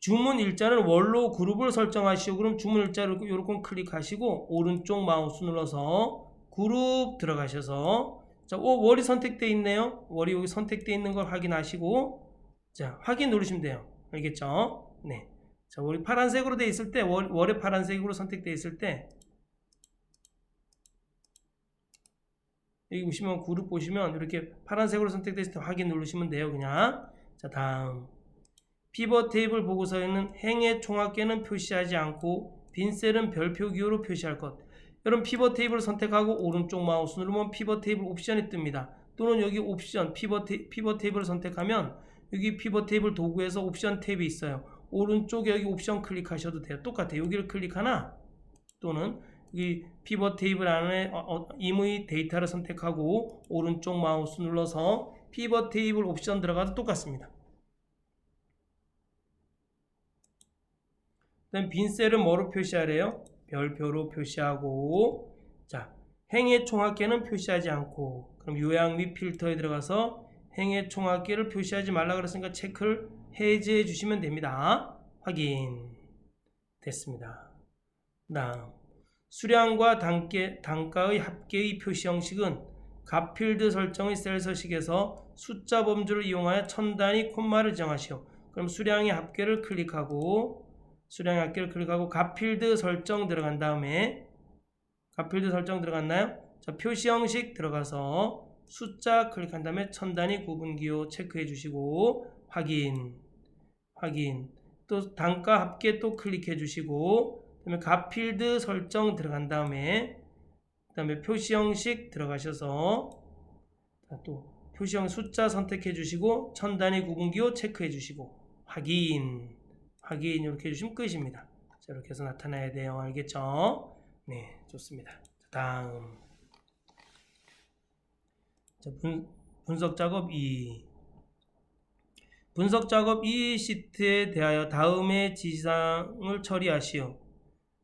주문 일자는 월로 그룹을 설정하시고 그럼 주문 일자를 요렇게 클릭하시고 오른쪽 마우스 눌러서 그룹 들어가셔서 자, 월이 선택되어 있네요. 월이 여기 선택되어 있는 걸 확인하시고 자, 확인 누르시면 돼요. 알겠죠? 네. 자, 월이 파란색으로 되어 있을 때 월의 파란색으로 선택되어 있을 때 여기 보시면 그룹 보시면 이렇게 파란색으로 선택되어 있을 때 확인 누르시면 돼요. 그냥. 자, 다음. 피벗 테이블 보고서에는 행의 총합계는 표시하지 않고 빈 셀은 별표 기호로 표시할 것. 여러분 피벗 테이블을 선택하고 오른쪽 마우스 누르면 피벗 테이블 옵션이 뜹니다. 또는 여기 옵션 피벗 테이블을 선택하면 여기 피벗 테이블 도구에서 옵션 탭이 있어요. 오른쪽에 여기 옵션 클릭하셔도 돼요. 똑같아요. 여기를 클릭하나 또는 여기 피벗 테이블 안에 임의 데이터를 선택하고 오른쪽 마우스 눌러서 피벗 테이블 옵션 들어가도 똑같습니다. 그다음 빈 셀은 뭐로 표시하래요? 별표로 표시하고 자, 행의 총합계는 표시하지 않고 그럼 요약 및 필터에 들어가서 행의 총합계를 표시하지 말라 그랬으니까 체크를 해제해 주시면 됩니다. 확인 됐습니다. 다음 수량과 단가의 합계의 표시 형식은 값 필드 설정의 셀 서식에서 숫자 범주를 이용하여 천 단위 콤마를 정하시오. 그럼 수량의 합계를 클릭하고 값 필드 설정 들어간 다음에 값 필드 설정 들어갔나요? 자, 표시 형식 들어가서 숫자 클릭한 다음에 천 단위 구분기호 체크해 주시고 확인 또 단가 합계 또 클릭해 주시고 그다음에 값 필드 설정 들어간 다음에 그다음에 표시 형식 들어가셔서 또 표시 형 숫자 선택해 주시고 천 단위 구분기호 체크해 주시고 확인 이렇게 해주시면 끝입니다. 자, 이렇게 해서 나타나야 돼요. 알겠죠? 네, 좋습니다. 자, 다음. 자, 분석 작업 2. 분석 작업 2 시트에 대하여 다음의 지시사항을 처리하시오.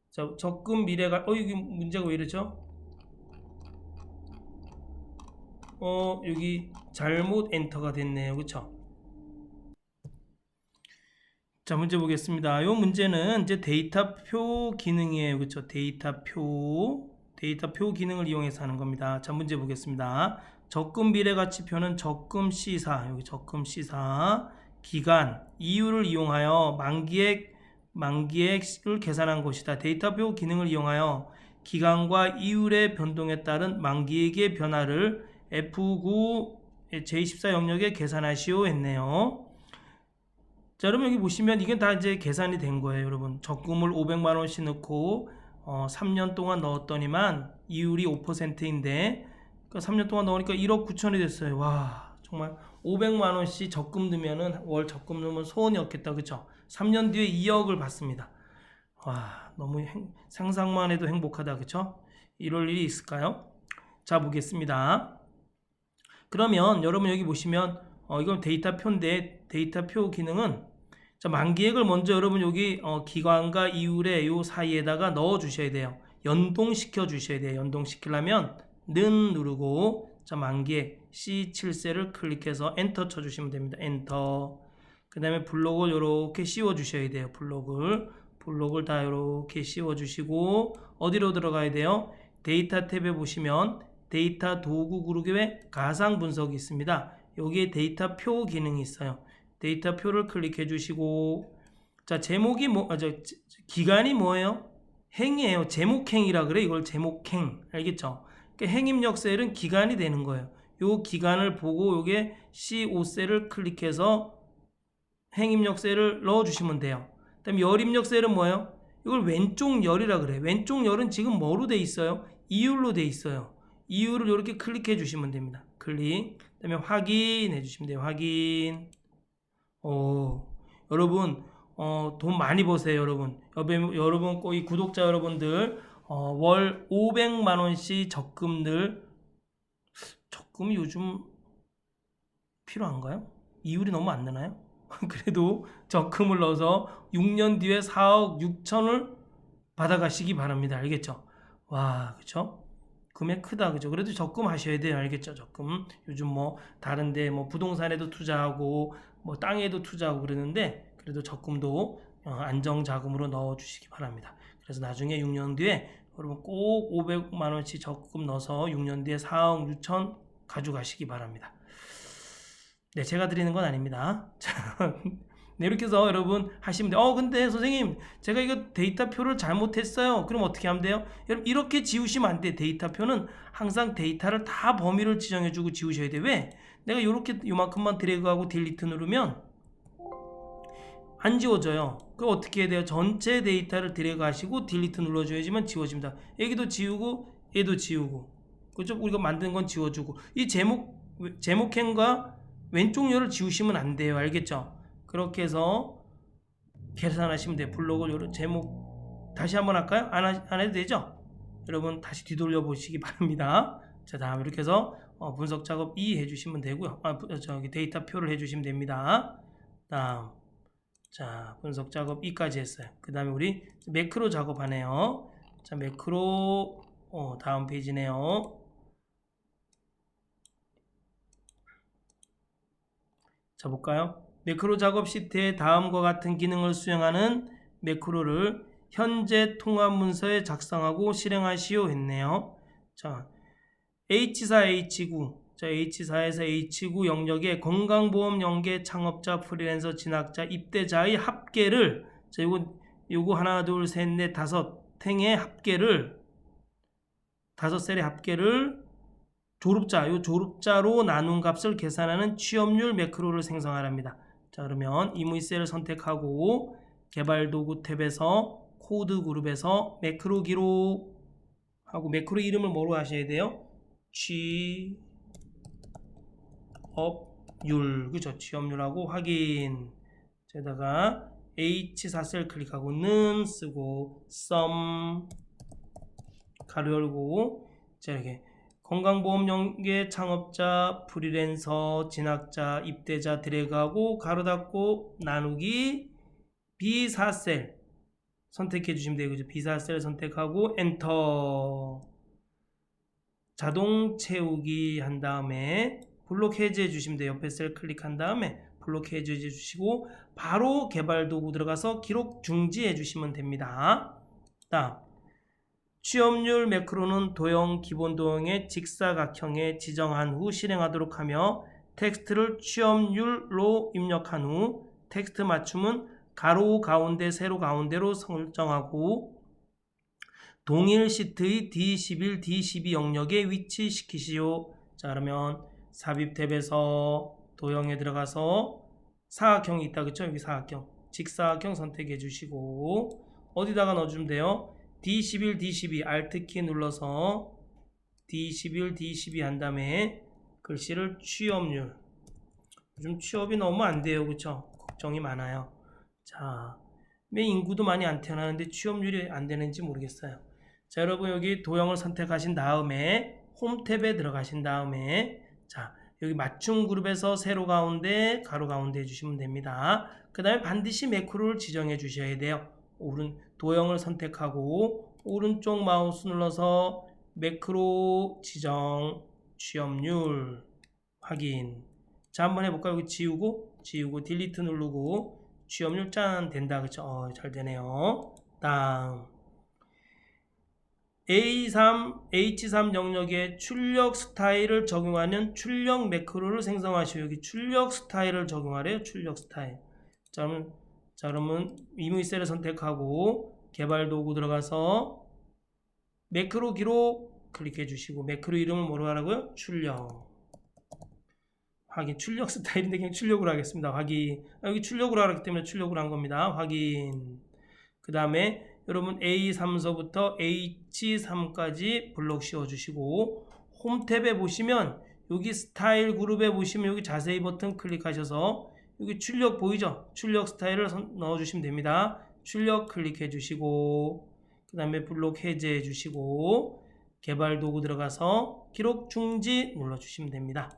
자, 적금 미래가 이게 문제가 왜 이러죠? 여기 잘못 엔터가 됐네요. 그쵸? 자, 문제 보겠습니다. 이 문제는 이제 데이터표 기능이에요. 그렇죠? 데이터표 기능을 이용해서 하는 겁니다. 자, 문제 보겠습니다. 적금 비례가치표는 적금 시사, 여기 적금 시사, 기간, 이유를 이용하여 만기액을 계산한 것이다. 데이터표 기능을 이용하여 기간과 이율의 변동에 따른 만기액의 변화를 F9 제24 영역에 계산하시오 했네요. 자, 여러분 여기 보시면 이게 다 이제 계산이 된 거예요. 여러분 적금을 500만 원씩 넣고 3년 동안 넣었더니만 이율이 5%인데 그러니까 3년 동안 넣으니까 1억 9천이 됐어요. 와, 정말 500만 원씩 적금 넣으면은 월 적금 넣으면 소원이 없겠다. 그쵸? 3년 뒤에 2억을 받습니다. 와, 너무 상상만 해도 행복하다. 그쵸? 이럴 일이 있을까요? 자, 보겠습니다. 그러면 여러분 여기 보시면 이건 데이터표인데 데이터표 기능은 자, 만기액을 먼저 여러분 여기 기간과 이율의 요 사이에다가 넣어 주셔야 돼요. 연동시켜 주셔야 돼요. 연동시키려면 는 누르고 자, 만기액 C7셀을 클릭해서 엔터 쳐 주시면 됩니다. 엔터. 그 다음에 블록을 이렇게 씌워 주셔야 돼요. 블록을 다 이렇게 씌워 주시고 어디로 들어가야 돼요? 데이터 탭에 보시면 데이터 도구 그룹에 가상 분석이 있습니다. 여기에 데이터 표 기능이 있어요. 데이터 표를 클릭해 주시고 자, 제목이 기간이 뭐예요? 행이에요. 제목행이라 그래. 이걸 제목행. 알겠죠? 그러니까 행입력 셀은 기간이 되는 거예요. 요 기간을 보고 요게 C5셀을 클릭해서 행입력 셀을 넣어 주시면 돼요. 그다음에 열입력 셀은 뭐예요? 이걸 왼쪽 열이라 그래. 왼쪽 열은 지금 뭐로 돼 있어요? 이율로 돼 있어요. 이율을 이렇게 클릭해 주시면 됩니다. 클릭. 그다음에 확인해 주시면 돼요. 확인. 여러분 돈 많이 버세요. 여러분 꼭 이 구독자 여러분들 월 500만 원씩 적금이 요즘 필요한가요? 이율이 너무 안 되나요? 그래도 적금을 넣어서 6년 뒤에 4억 6천을 받아가시기 바랍니다. 알겠죠? 와, 그쵸? 금액 크다. 그죠? 그래도 적금 하셔야 돼요. 알겠죠? 적금. 요즘 뭐 다른데 뭐 부동산에도 투자하고 뭐 땅에도 투자하고 그러는데 그래도 적금도 안정 자금으로 넣어 주시기 바랍니다. 그래서 나중에 6년 뒤에 여러분 꼭 500만 원씩 적금 넣어서 6년 뒤에 4억 6천 가져가시기 바랍니다. 네, 제가 드리는 건 아닙니다. 네, 이렇게 해서 여러분 하시면 돼요. 근데 선생님 제가 이거 데이터표를 잘못했어요. 그럼 어떻게 하면 돼요? 여러분 이렇게 지우시면 안 돼. 데이터표는 항상 데이터를 다 범위를 지정해주고 지우셔야 돼. 왜? 내가 이렇게 요만큼만 드래그하고 딜리트 누르면 안 지워져요. 그럼 어떻게 해야 돼요? 전체 데이터를 드래그 하시고 딜리트 눌러줘야지만 지워집니다. 여기도 지우고 얘도 지우고 그죠? 우리가 만든 건 지워주고 이 제목행과 왼쪽 열을 지우시면 안 돼요. 알겠죠? 그렇게 해서 계산하시면 돼요. 블록을 제목 다시 한번 할까요? 안 해도 되죠? 여러분 다시 뒤돌려 보시기 바랍니다. 자, 다음 이렇게 해서 분석 작업 2 해주시면 되고요. 데이터표를 해주시면 됩니다. 다음 자, 분석 작업 2까지 했어요. 그 다음에 우리 매크로 작업하네요. 자, 매크로 다음 페이지네요. 자, 볼까요? 매크로 작업 시트에 다음과 같은 기능을 수행하는 매크로를 현재 통합 문서에 작성하고 실행하시오 했네요. 자, H4, H9. 자, H4에서 H9 영역에 건강보험 연계 창업자, 프리랜서, 진학자, 입대자의 합계를 자, 요거 하나, 둘, 셋, 넷, 다섯 행의 합계를 다섯 셀의 합계를 조룹자로 나눈 값을 계산하는 취업률 매크로를 생성하랍니다. 자, 그러면 이무이셀을 선택하고 개발 도구 탭에서 코드 그룹에서 매크로 기록하고 매크로 이름을 뭐로 하셔야 돼요? 취업률. 그죠? 취업률하고 확인. 제다가 H4셀 클릭하고 는 쓰고 sum 가로 열고 자, 이렇게 건강보험 연계 창업자, 프리랜서, 진학자, 입대자 드래그하고 가로 닫고 나누기 B4셀 선택해 주시면 되고 B4셀 선택하고 엔터. 자동 채우기 한 다음에 블록 해제해 주시면 돼요. 옆에 셀 클릭한 다음에 블록해 주시고 바로 개발 도구 들어가서 기록 중지해 주시면 됩니다. 다음 취업률 매크로는 도형 기본 도형의 직사각형에 지정한 후 실행하도록 하며 텍스트를 취업률로 입력한 후 텍스트 맞춤은 가로 가운데 세로 가운데로 설정하고 동일 시트의 D11, D12 영역에 위치시키시오. 자, 그러면 삽입 탭에서 도형에 들어가서 사각형이 있다, 그쵸? 여기 사각형, 직사각형 선택해 주시고 어디다가 넣어주면 돼요? D11, D12 Alt키 눌러서 D11, D12 한 다음에 글씨를 취업률. 요즘 취업이 너무 안 돼요, 그쵸? 걱정이 많아요. 자, 왜 인구도 많이 안 태어나는데 취업률이 안 되는지 모르겠어요. 자, 여러분 여기 도형을 선택하신 다음에 홈 탭에 들어가신 다음에 자, 여기 맞춤 그룹에서 세로 가운데 가로 가운데 해주시면 됩니다. 그 다음에 반드시 매크로를 지정해 주셔야 돼요. 도형을 선택하고 오른쪽 마우스 눌러서 매크로 지정 취업률 확인. 자, 한번 해볼까요? 여기 지우고 딜리트 누르고 취업률 짠 된다, 그쵸? 잘 되네요. 다음 A3, H3 영역에 출력 스타일을 적용하는 출력 매크로를 생성하시오. 여기 출력 스타일을 적용하래요. 출력 스타일. 자, 그러면 이무이셀을 선택하고 개발 도구 들어가서 매크로 기록 클릭해 주시고 매크로 이름을 뭐로 하라고요? 출력. 확인. 출력 스타일인데 그냥 출력으로 하겠습니다. 확인. 여기 출력으로 하기 때문에 출력으로 한 겁니다. 확인. 그 다음에 여러분 A3서부터 H3까지 블록 씌워주시고 홈 탭에 보시면 여기 스타일 그룹에 보시면 여기 자세히 버튼 클릭하셔서 여기 출력 보이죠? 출력 스타일을 넣어주시면 됩니다. 출력 클릭해 주시고 그 다음에 블록 해제해 주시고 개발 도구 들어가서 기록 중지 눌러주시면 됩니다.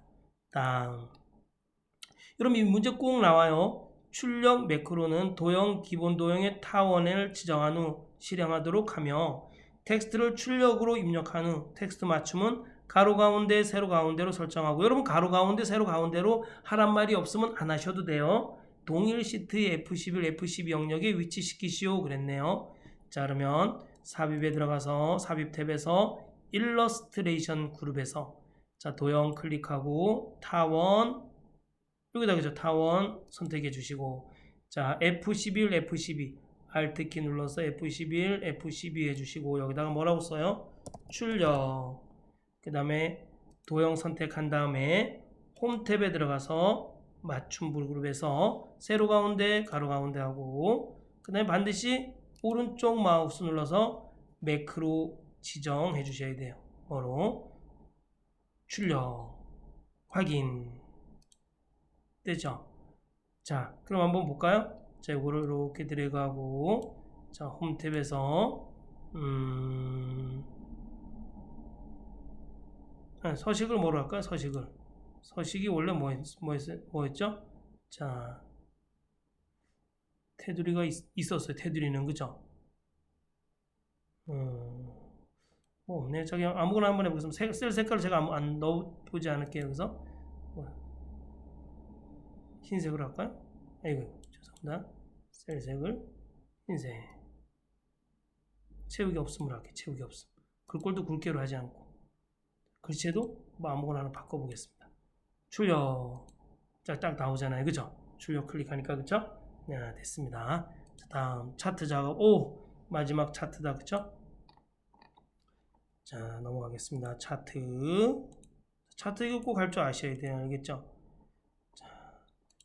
다음 여러분 이 문제 꼭 나와요. 출력 매크로는 도형 기본 도형의 타원을 지정한 후 실행하도록 하며 텍스트를 출력으로 입력한 후 텍스트 맞춤은 가로 가운데 세로 가운데로 설정하고 여러분 가로 가운데 세로 가운데로 하란 말이 없으면 안 하셔도 돼요. 동일 시트의 F11, F12 영역에 위치시키시오 그랬네요. 자, 그러면 삽입에 들어가서 삽입 탭에서 일러스트레이션 그룹에서 자, 도형 클릭하고 타원 여기다 그죠? 타원 선택해 주시고 자, F11, F12 Alt키 눌러서 F11, F12 해주시고 여기다가 뭐라고 써요? 출력. 그 다음에 도형 선택한 다음에 홈 탭에 들어가서 맞춤 그룹에서 세로 가운데 가로 가운데 하고 그 다음에 반드시 오른쪽 마우스 눌러서 매크로 지정해 주셔야 돼요. 뭐로? 출력. 확인. 되죠? 자, 그럼 한번 볼까요? 자, 이거를 이렇게 드래그하고 자, 홈 탭에서 서식을 뭐로 할까요? 서식이 원래 뭐였죠? 자, 테두리가 있었어요. 테두리는 그죠? 뭐 없네. 저기 아무거나 한번 해보겠습니다. 셀 색깔을 제가 안 넣어보지 않을게요. 여기서 흰색으로 할까요? 아이고 죄송합니다. 셀색을 흰색. 채우기 없음으로 할게요. 채우기 없음. 글꼴도 굵게로 하지 않고 글씨도 뭐 아무거나 하나 바꿔보겠습니다. 출력. 자, 딱 나오잖아요. 그죠? 출력 클릭하니까 그죠? 네, 됐습니다. 자, 다음 차트 작업. 오! 마지막 차트다. 그죠? 자, 넘어가겠습니다. 차트 이거 꼭 할 줄 아셔야 돼요. 알겠죠?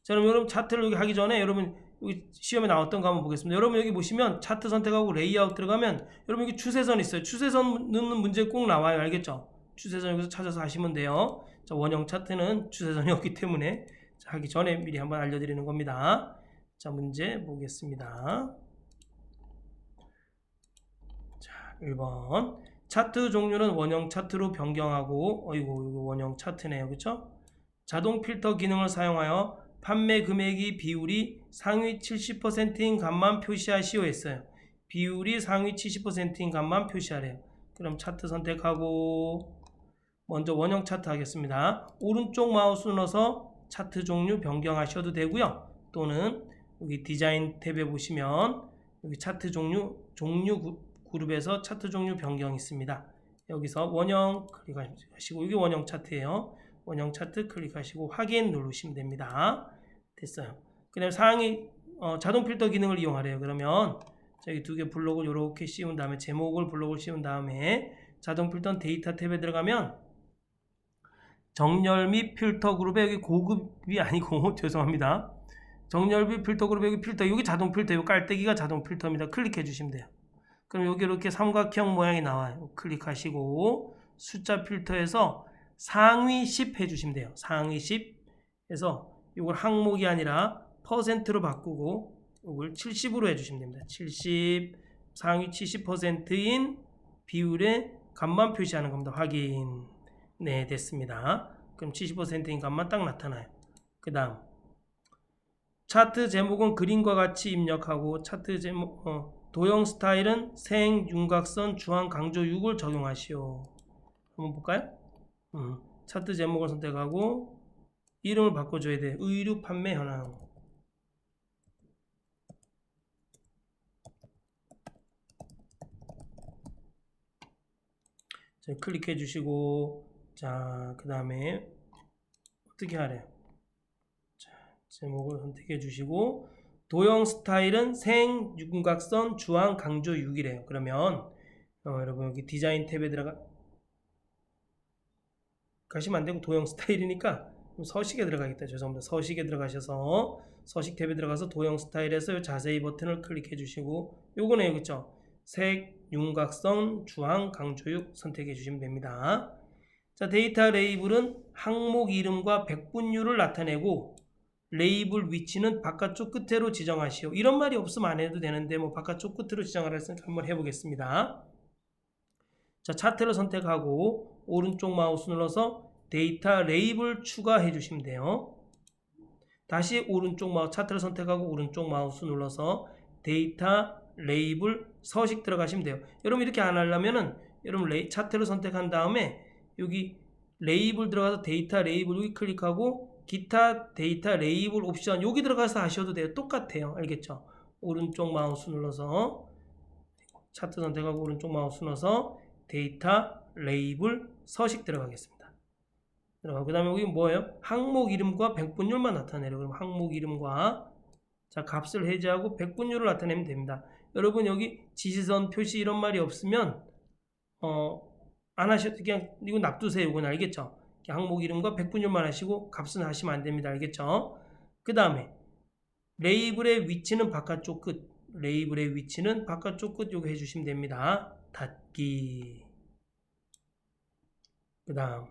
자, 그럼 여러분 차트를 여기 하기 전에 여러분 여기 시험에 나왔던 거 한번 보겠습니다. 여러분 여기 보시면 차트 선택하고 레이아웃 들어가면 여러분 여기 추세선 있어요. 추세선 넣는 문제 꼭 나와요. 알겠죠? 추세선 여기서 찾아서 하시면 돼요. 자, 원형 차트는 추세선이 없기 때문에 자, 하기 전에 미리 한번 알려드리는 겁니다. 자, 문제 보겠습니다. 자, 1번 차트 종류는 원형 차트로 변경하고 어이구 이거 원형 차트네요. 그쵸? 자동 필터 기능을 사용하여 판매 금액이 비율이 상위 70%인 값만 표시하시오 했어요. 비율이 상위 70%인 값만 표시하래요. 그럼 차트 선택하고 먼저 원형 차트 하겠습니다. 오른쪽 마우스 눌러서 차트 종류 변경하셔도 되고요. 또는 여기 디자인 탭에 보시면 여기 차트 종류 그룹에서 차트 종류 변경이 있습니다. 여기서 원형 클릭하시고 여기 원형 차트예요. 원형 차트 클릭하시고 확인 누르시면 됩니다. 됐어요. 그 다음에 상위 자동 필터 기능을 이용하래요. 그러면 여기 두 개 블록을 이렇게 씌운 다음에 제목을 블록을 씌운 다음에 자동 필터 데이터 탭에 들어가면 정렬 및 필터 그룹에 여기 고급이 아니고 죄송합니다. 정렬 및 필터 그룹에 여기 필터 여기 자동 필터 요 깔때기가 자동 필터입니다. 클릭해 주시면 돼요. 그럼 여기 이렇게 삼각형 모양이 나와요. 클릭하시고 숫자 필터에서 상위 10 해주시면 돼요. 상위 10 해서 이걸 항목이 아니라 퍼센트로 바꾸고 이걸 70으로 해주시면 됩니다. 70 상위 70%인 비율의 값만 표시하는 겁니다. 확인. 네, 됐습니다. 그럼 70%인 값만 딱 나타나요. 그 다음 차트 제목은 그림과 같이 입력하고 차트 제목 도형 스타일은 생, 윤곽선, 주황, 강조 6을 적용하시오. 한번 볼까요? 차트 제목을 선택하고 이름을 바꿔줘야 돼. 의류 판매 현황. 자, 클릭해 주시고 자, 그 다음에 어떻게 하래요? 자, 제목을 선택해 주시고 도형 스타일은 생, 윤곽선, 주황, 강조 6이래요. 그러면 여러분 여기 디자인 탭에 가시면 안 되고 도형 스타일이니까 서식에 들어가겠다. 죄송합니다. 서식에 들어가셔서 서식 탭에 들어가서 도형 스타일에서 자세히 버튼을 클릭해 주시고 요거네요. 그쵸? 색, 윤곽선, 주황, 강조육 선택해 주시면 됩니다. 자, 데이터 레이블은 항목 이름과 백분율을 나타내고 레이블 위치는 바깥쪽 끝으로 지정하시오. 이런 말이 없으면 안 해도 되는데 뭐 바깥쪽 끝으로 지정하라 했으니까 한번 해보겠습니다. 자, 차트를 선택하고 오른쪽 마우스 눌러서 데이터 레이블 추가해 주시면 돼요. 다시 오른쪽 마우스 차트를 선택하고 오른쪽 마우스 눌러서 데이터 레이블 서식 들어가시면 돼요. 여러분 이렇게 안 하려면은 여러분 차트를 선택한 다음에 여기 레이블 들어가서 데이터 레이블 여기 클릭하고 기타 데이터 레이블 옵션 여기 들어가서 하셔도 돼요. 똑같아요. 알겠죠? 오른쪽 마우스 눌러서 차트 선택하고 오른쪽 마우스 눌러서 데이터 레이블 서식 들어가겠습니다. 그 다음에 여기 뭐예요? 항목 이름과 백분율만 나타내요. 그럼 항목 이름과 자 값을 해제하고 백분율을 나타내면 됩니다. 여러분 여기 지시선 표시 이런 말이 없으면 안 하셔도 그냥 이거 놔두세요. 이건 알겠죠? 항목 이름과 백분율만 하시고 값은 하시면 안 됩니다. 알겠죠? 그 다음에 레이블의 위치는 바깥쪽 끝. 레이블의 위치는 바깥쪽 끝 요거 해주시면 됩니다. 닫기. 그 다음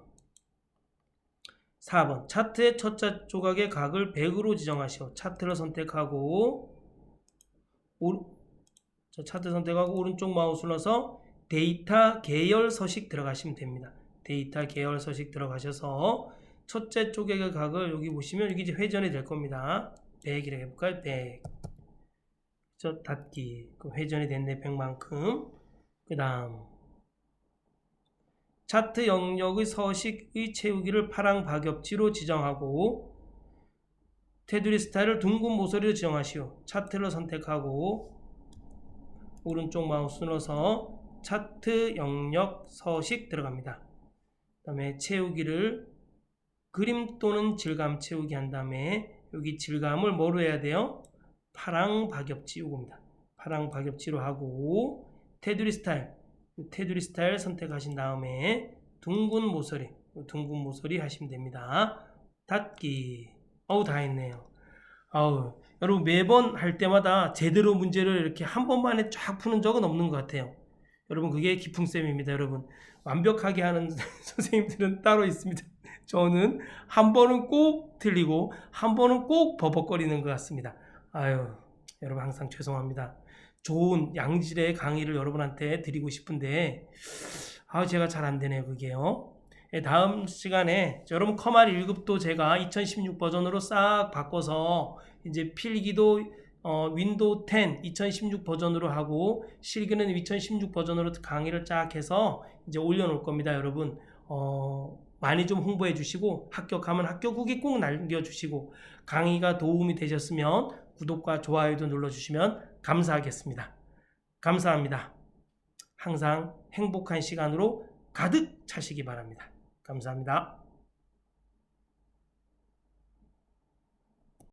4번 차트의 첫째 조각의 각을 100으로 지정하시오. 차트를 선택하고 차트 선택하고 오른쪽 마우스 눌러서 데이터 계열 서식 들어가시면 됩니다. 데이터 계열 서식 들어가셔서 첫째 조각의 각을 여기 보시면 여기 이제 회전이 될 겁니다. 100이라고 해볼까요? 100. 저 닫기. 그 회전이 됐네 100만큼. 그 다음 차트 영역의 서식의 채우기를 파랑 박엽지로 지정하고 테두리 스타일을 둥근 모서리로 지정하시오. 차트를 선택하고 오른쪽 마우스 눌러서 차트 영역 서식 들어갑니다. 그 다음에 채우기를 그림 또는 질감 채우기 한 다음에 여기 질감을 뭐로 해야 돼요? 파랑 박엽지 요겁니다. 파랑 박엽지로 하고 테두리 스타일 선택하신 다음에 둥근 모서리 하시면 됩니다. 닫기. 다 했네요. 여러분 매번 할 때마다 제대로 문제를 이렇게 한 번만에 쫙 푸는 적은 없는 것 같아요. 여러분 그게 기풍쌤입니다. 여러분 완벽하게 하는 선생님들은 따로 있습니다. 저는 한 번은 꼭 틀리고 한 번은 꼭 버벅거리는 것 같습니다. 여러분 항상 죄송합니다. 좋은 양질의 강의를 여러분한테 드리고 싶은데 제가 잘 안되네요. 그게요. 다음 시간에 여러분 커말 1급도 제가 2016 버전으로 싹 바꿔서 이제 필기도 윈도우 10 2016 버전으로 하고 실기는 2016 버전으로 강의를 쫙 해서 이제 올려놓을 겁니다. 여러분 많이 좀 홍보해 주시고 합격하면 합격 후기 꼭 남겨주시고 강의가 도움이 되셨으면 구독과 좋아요도 눌러주시면 감사하겠습니다. 감사합니다. 항상 행복한 시간으로 가득 차시기 바랍니다. 감사합니다.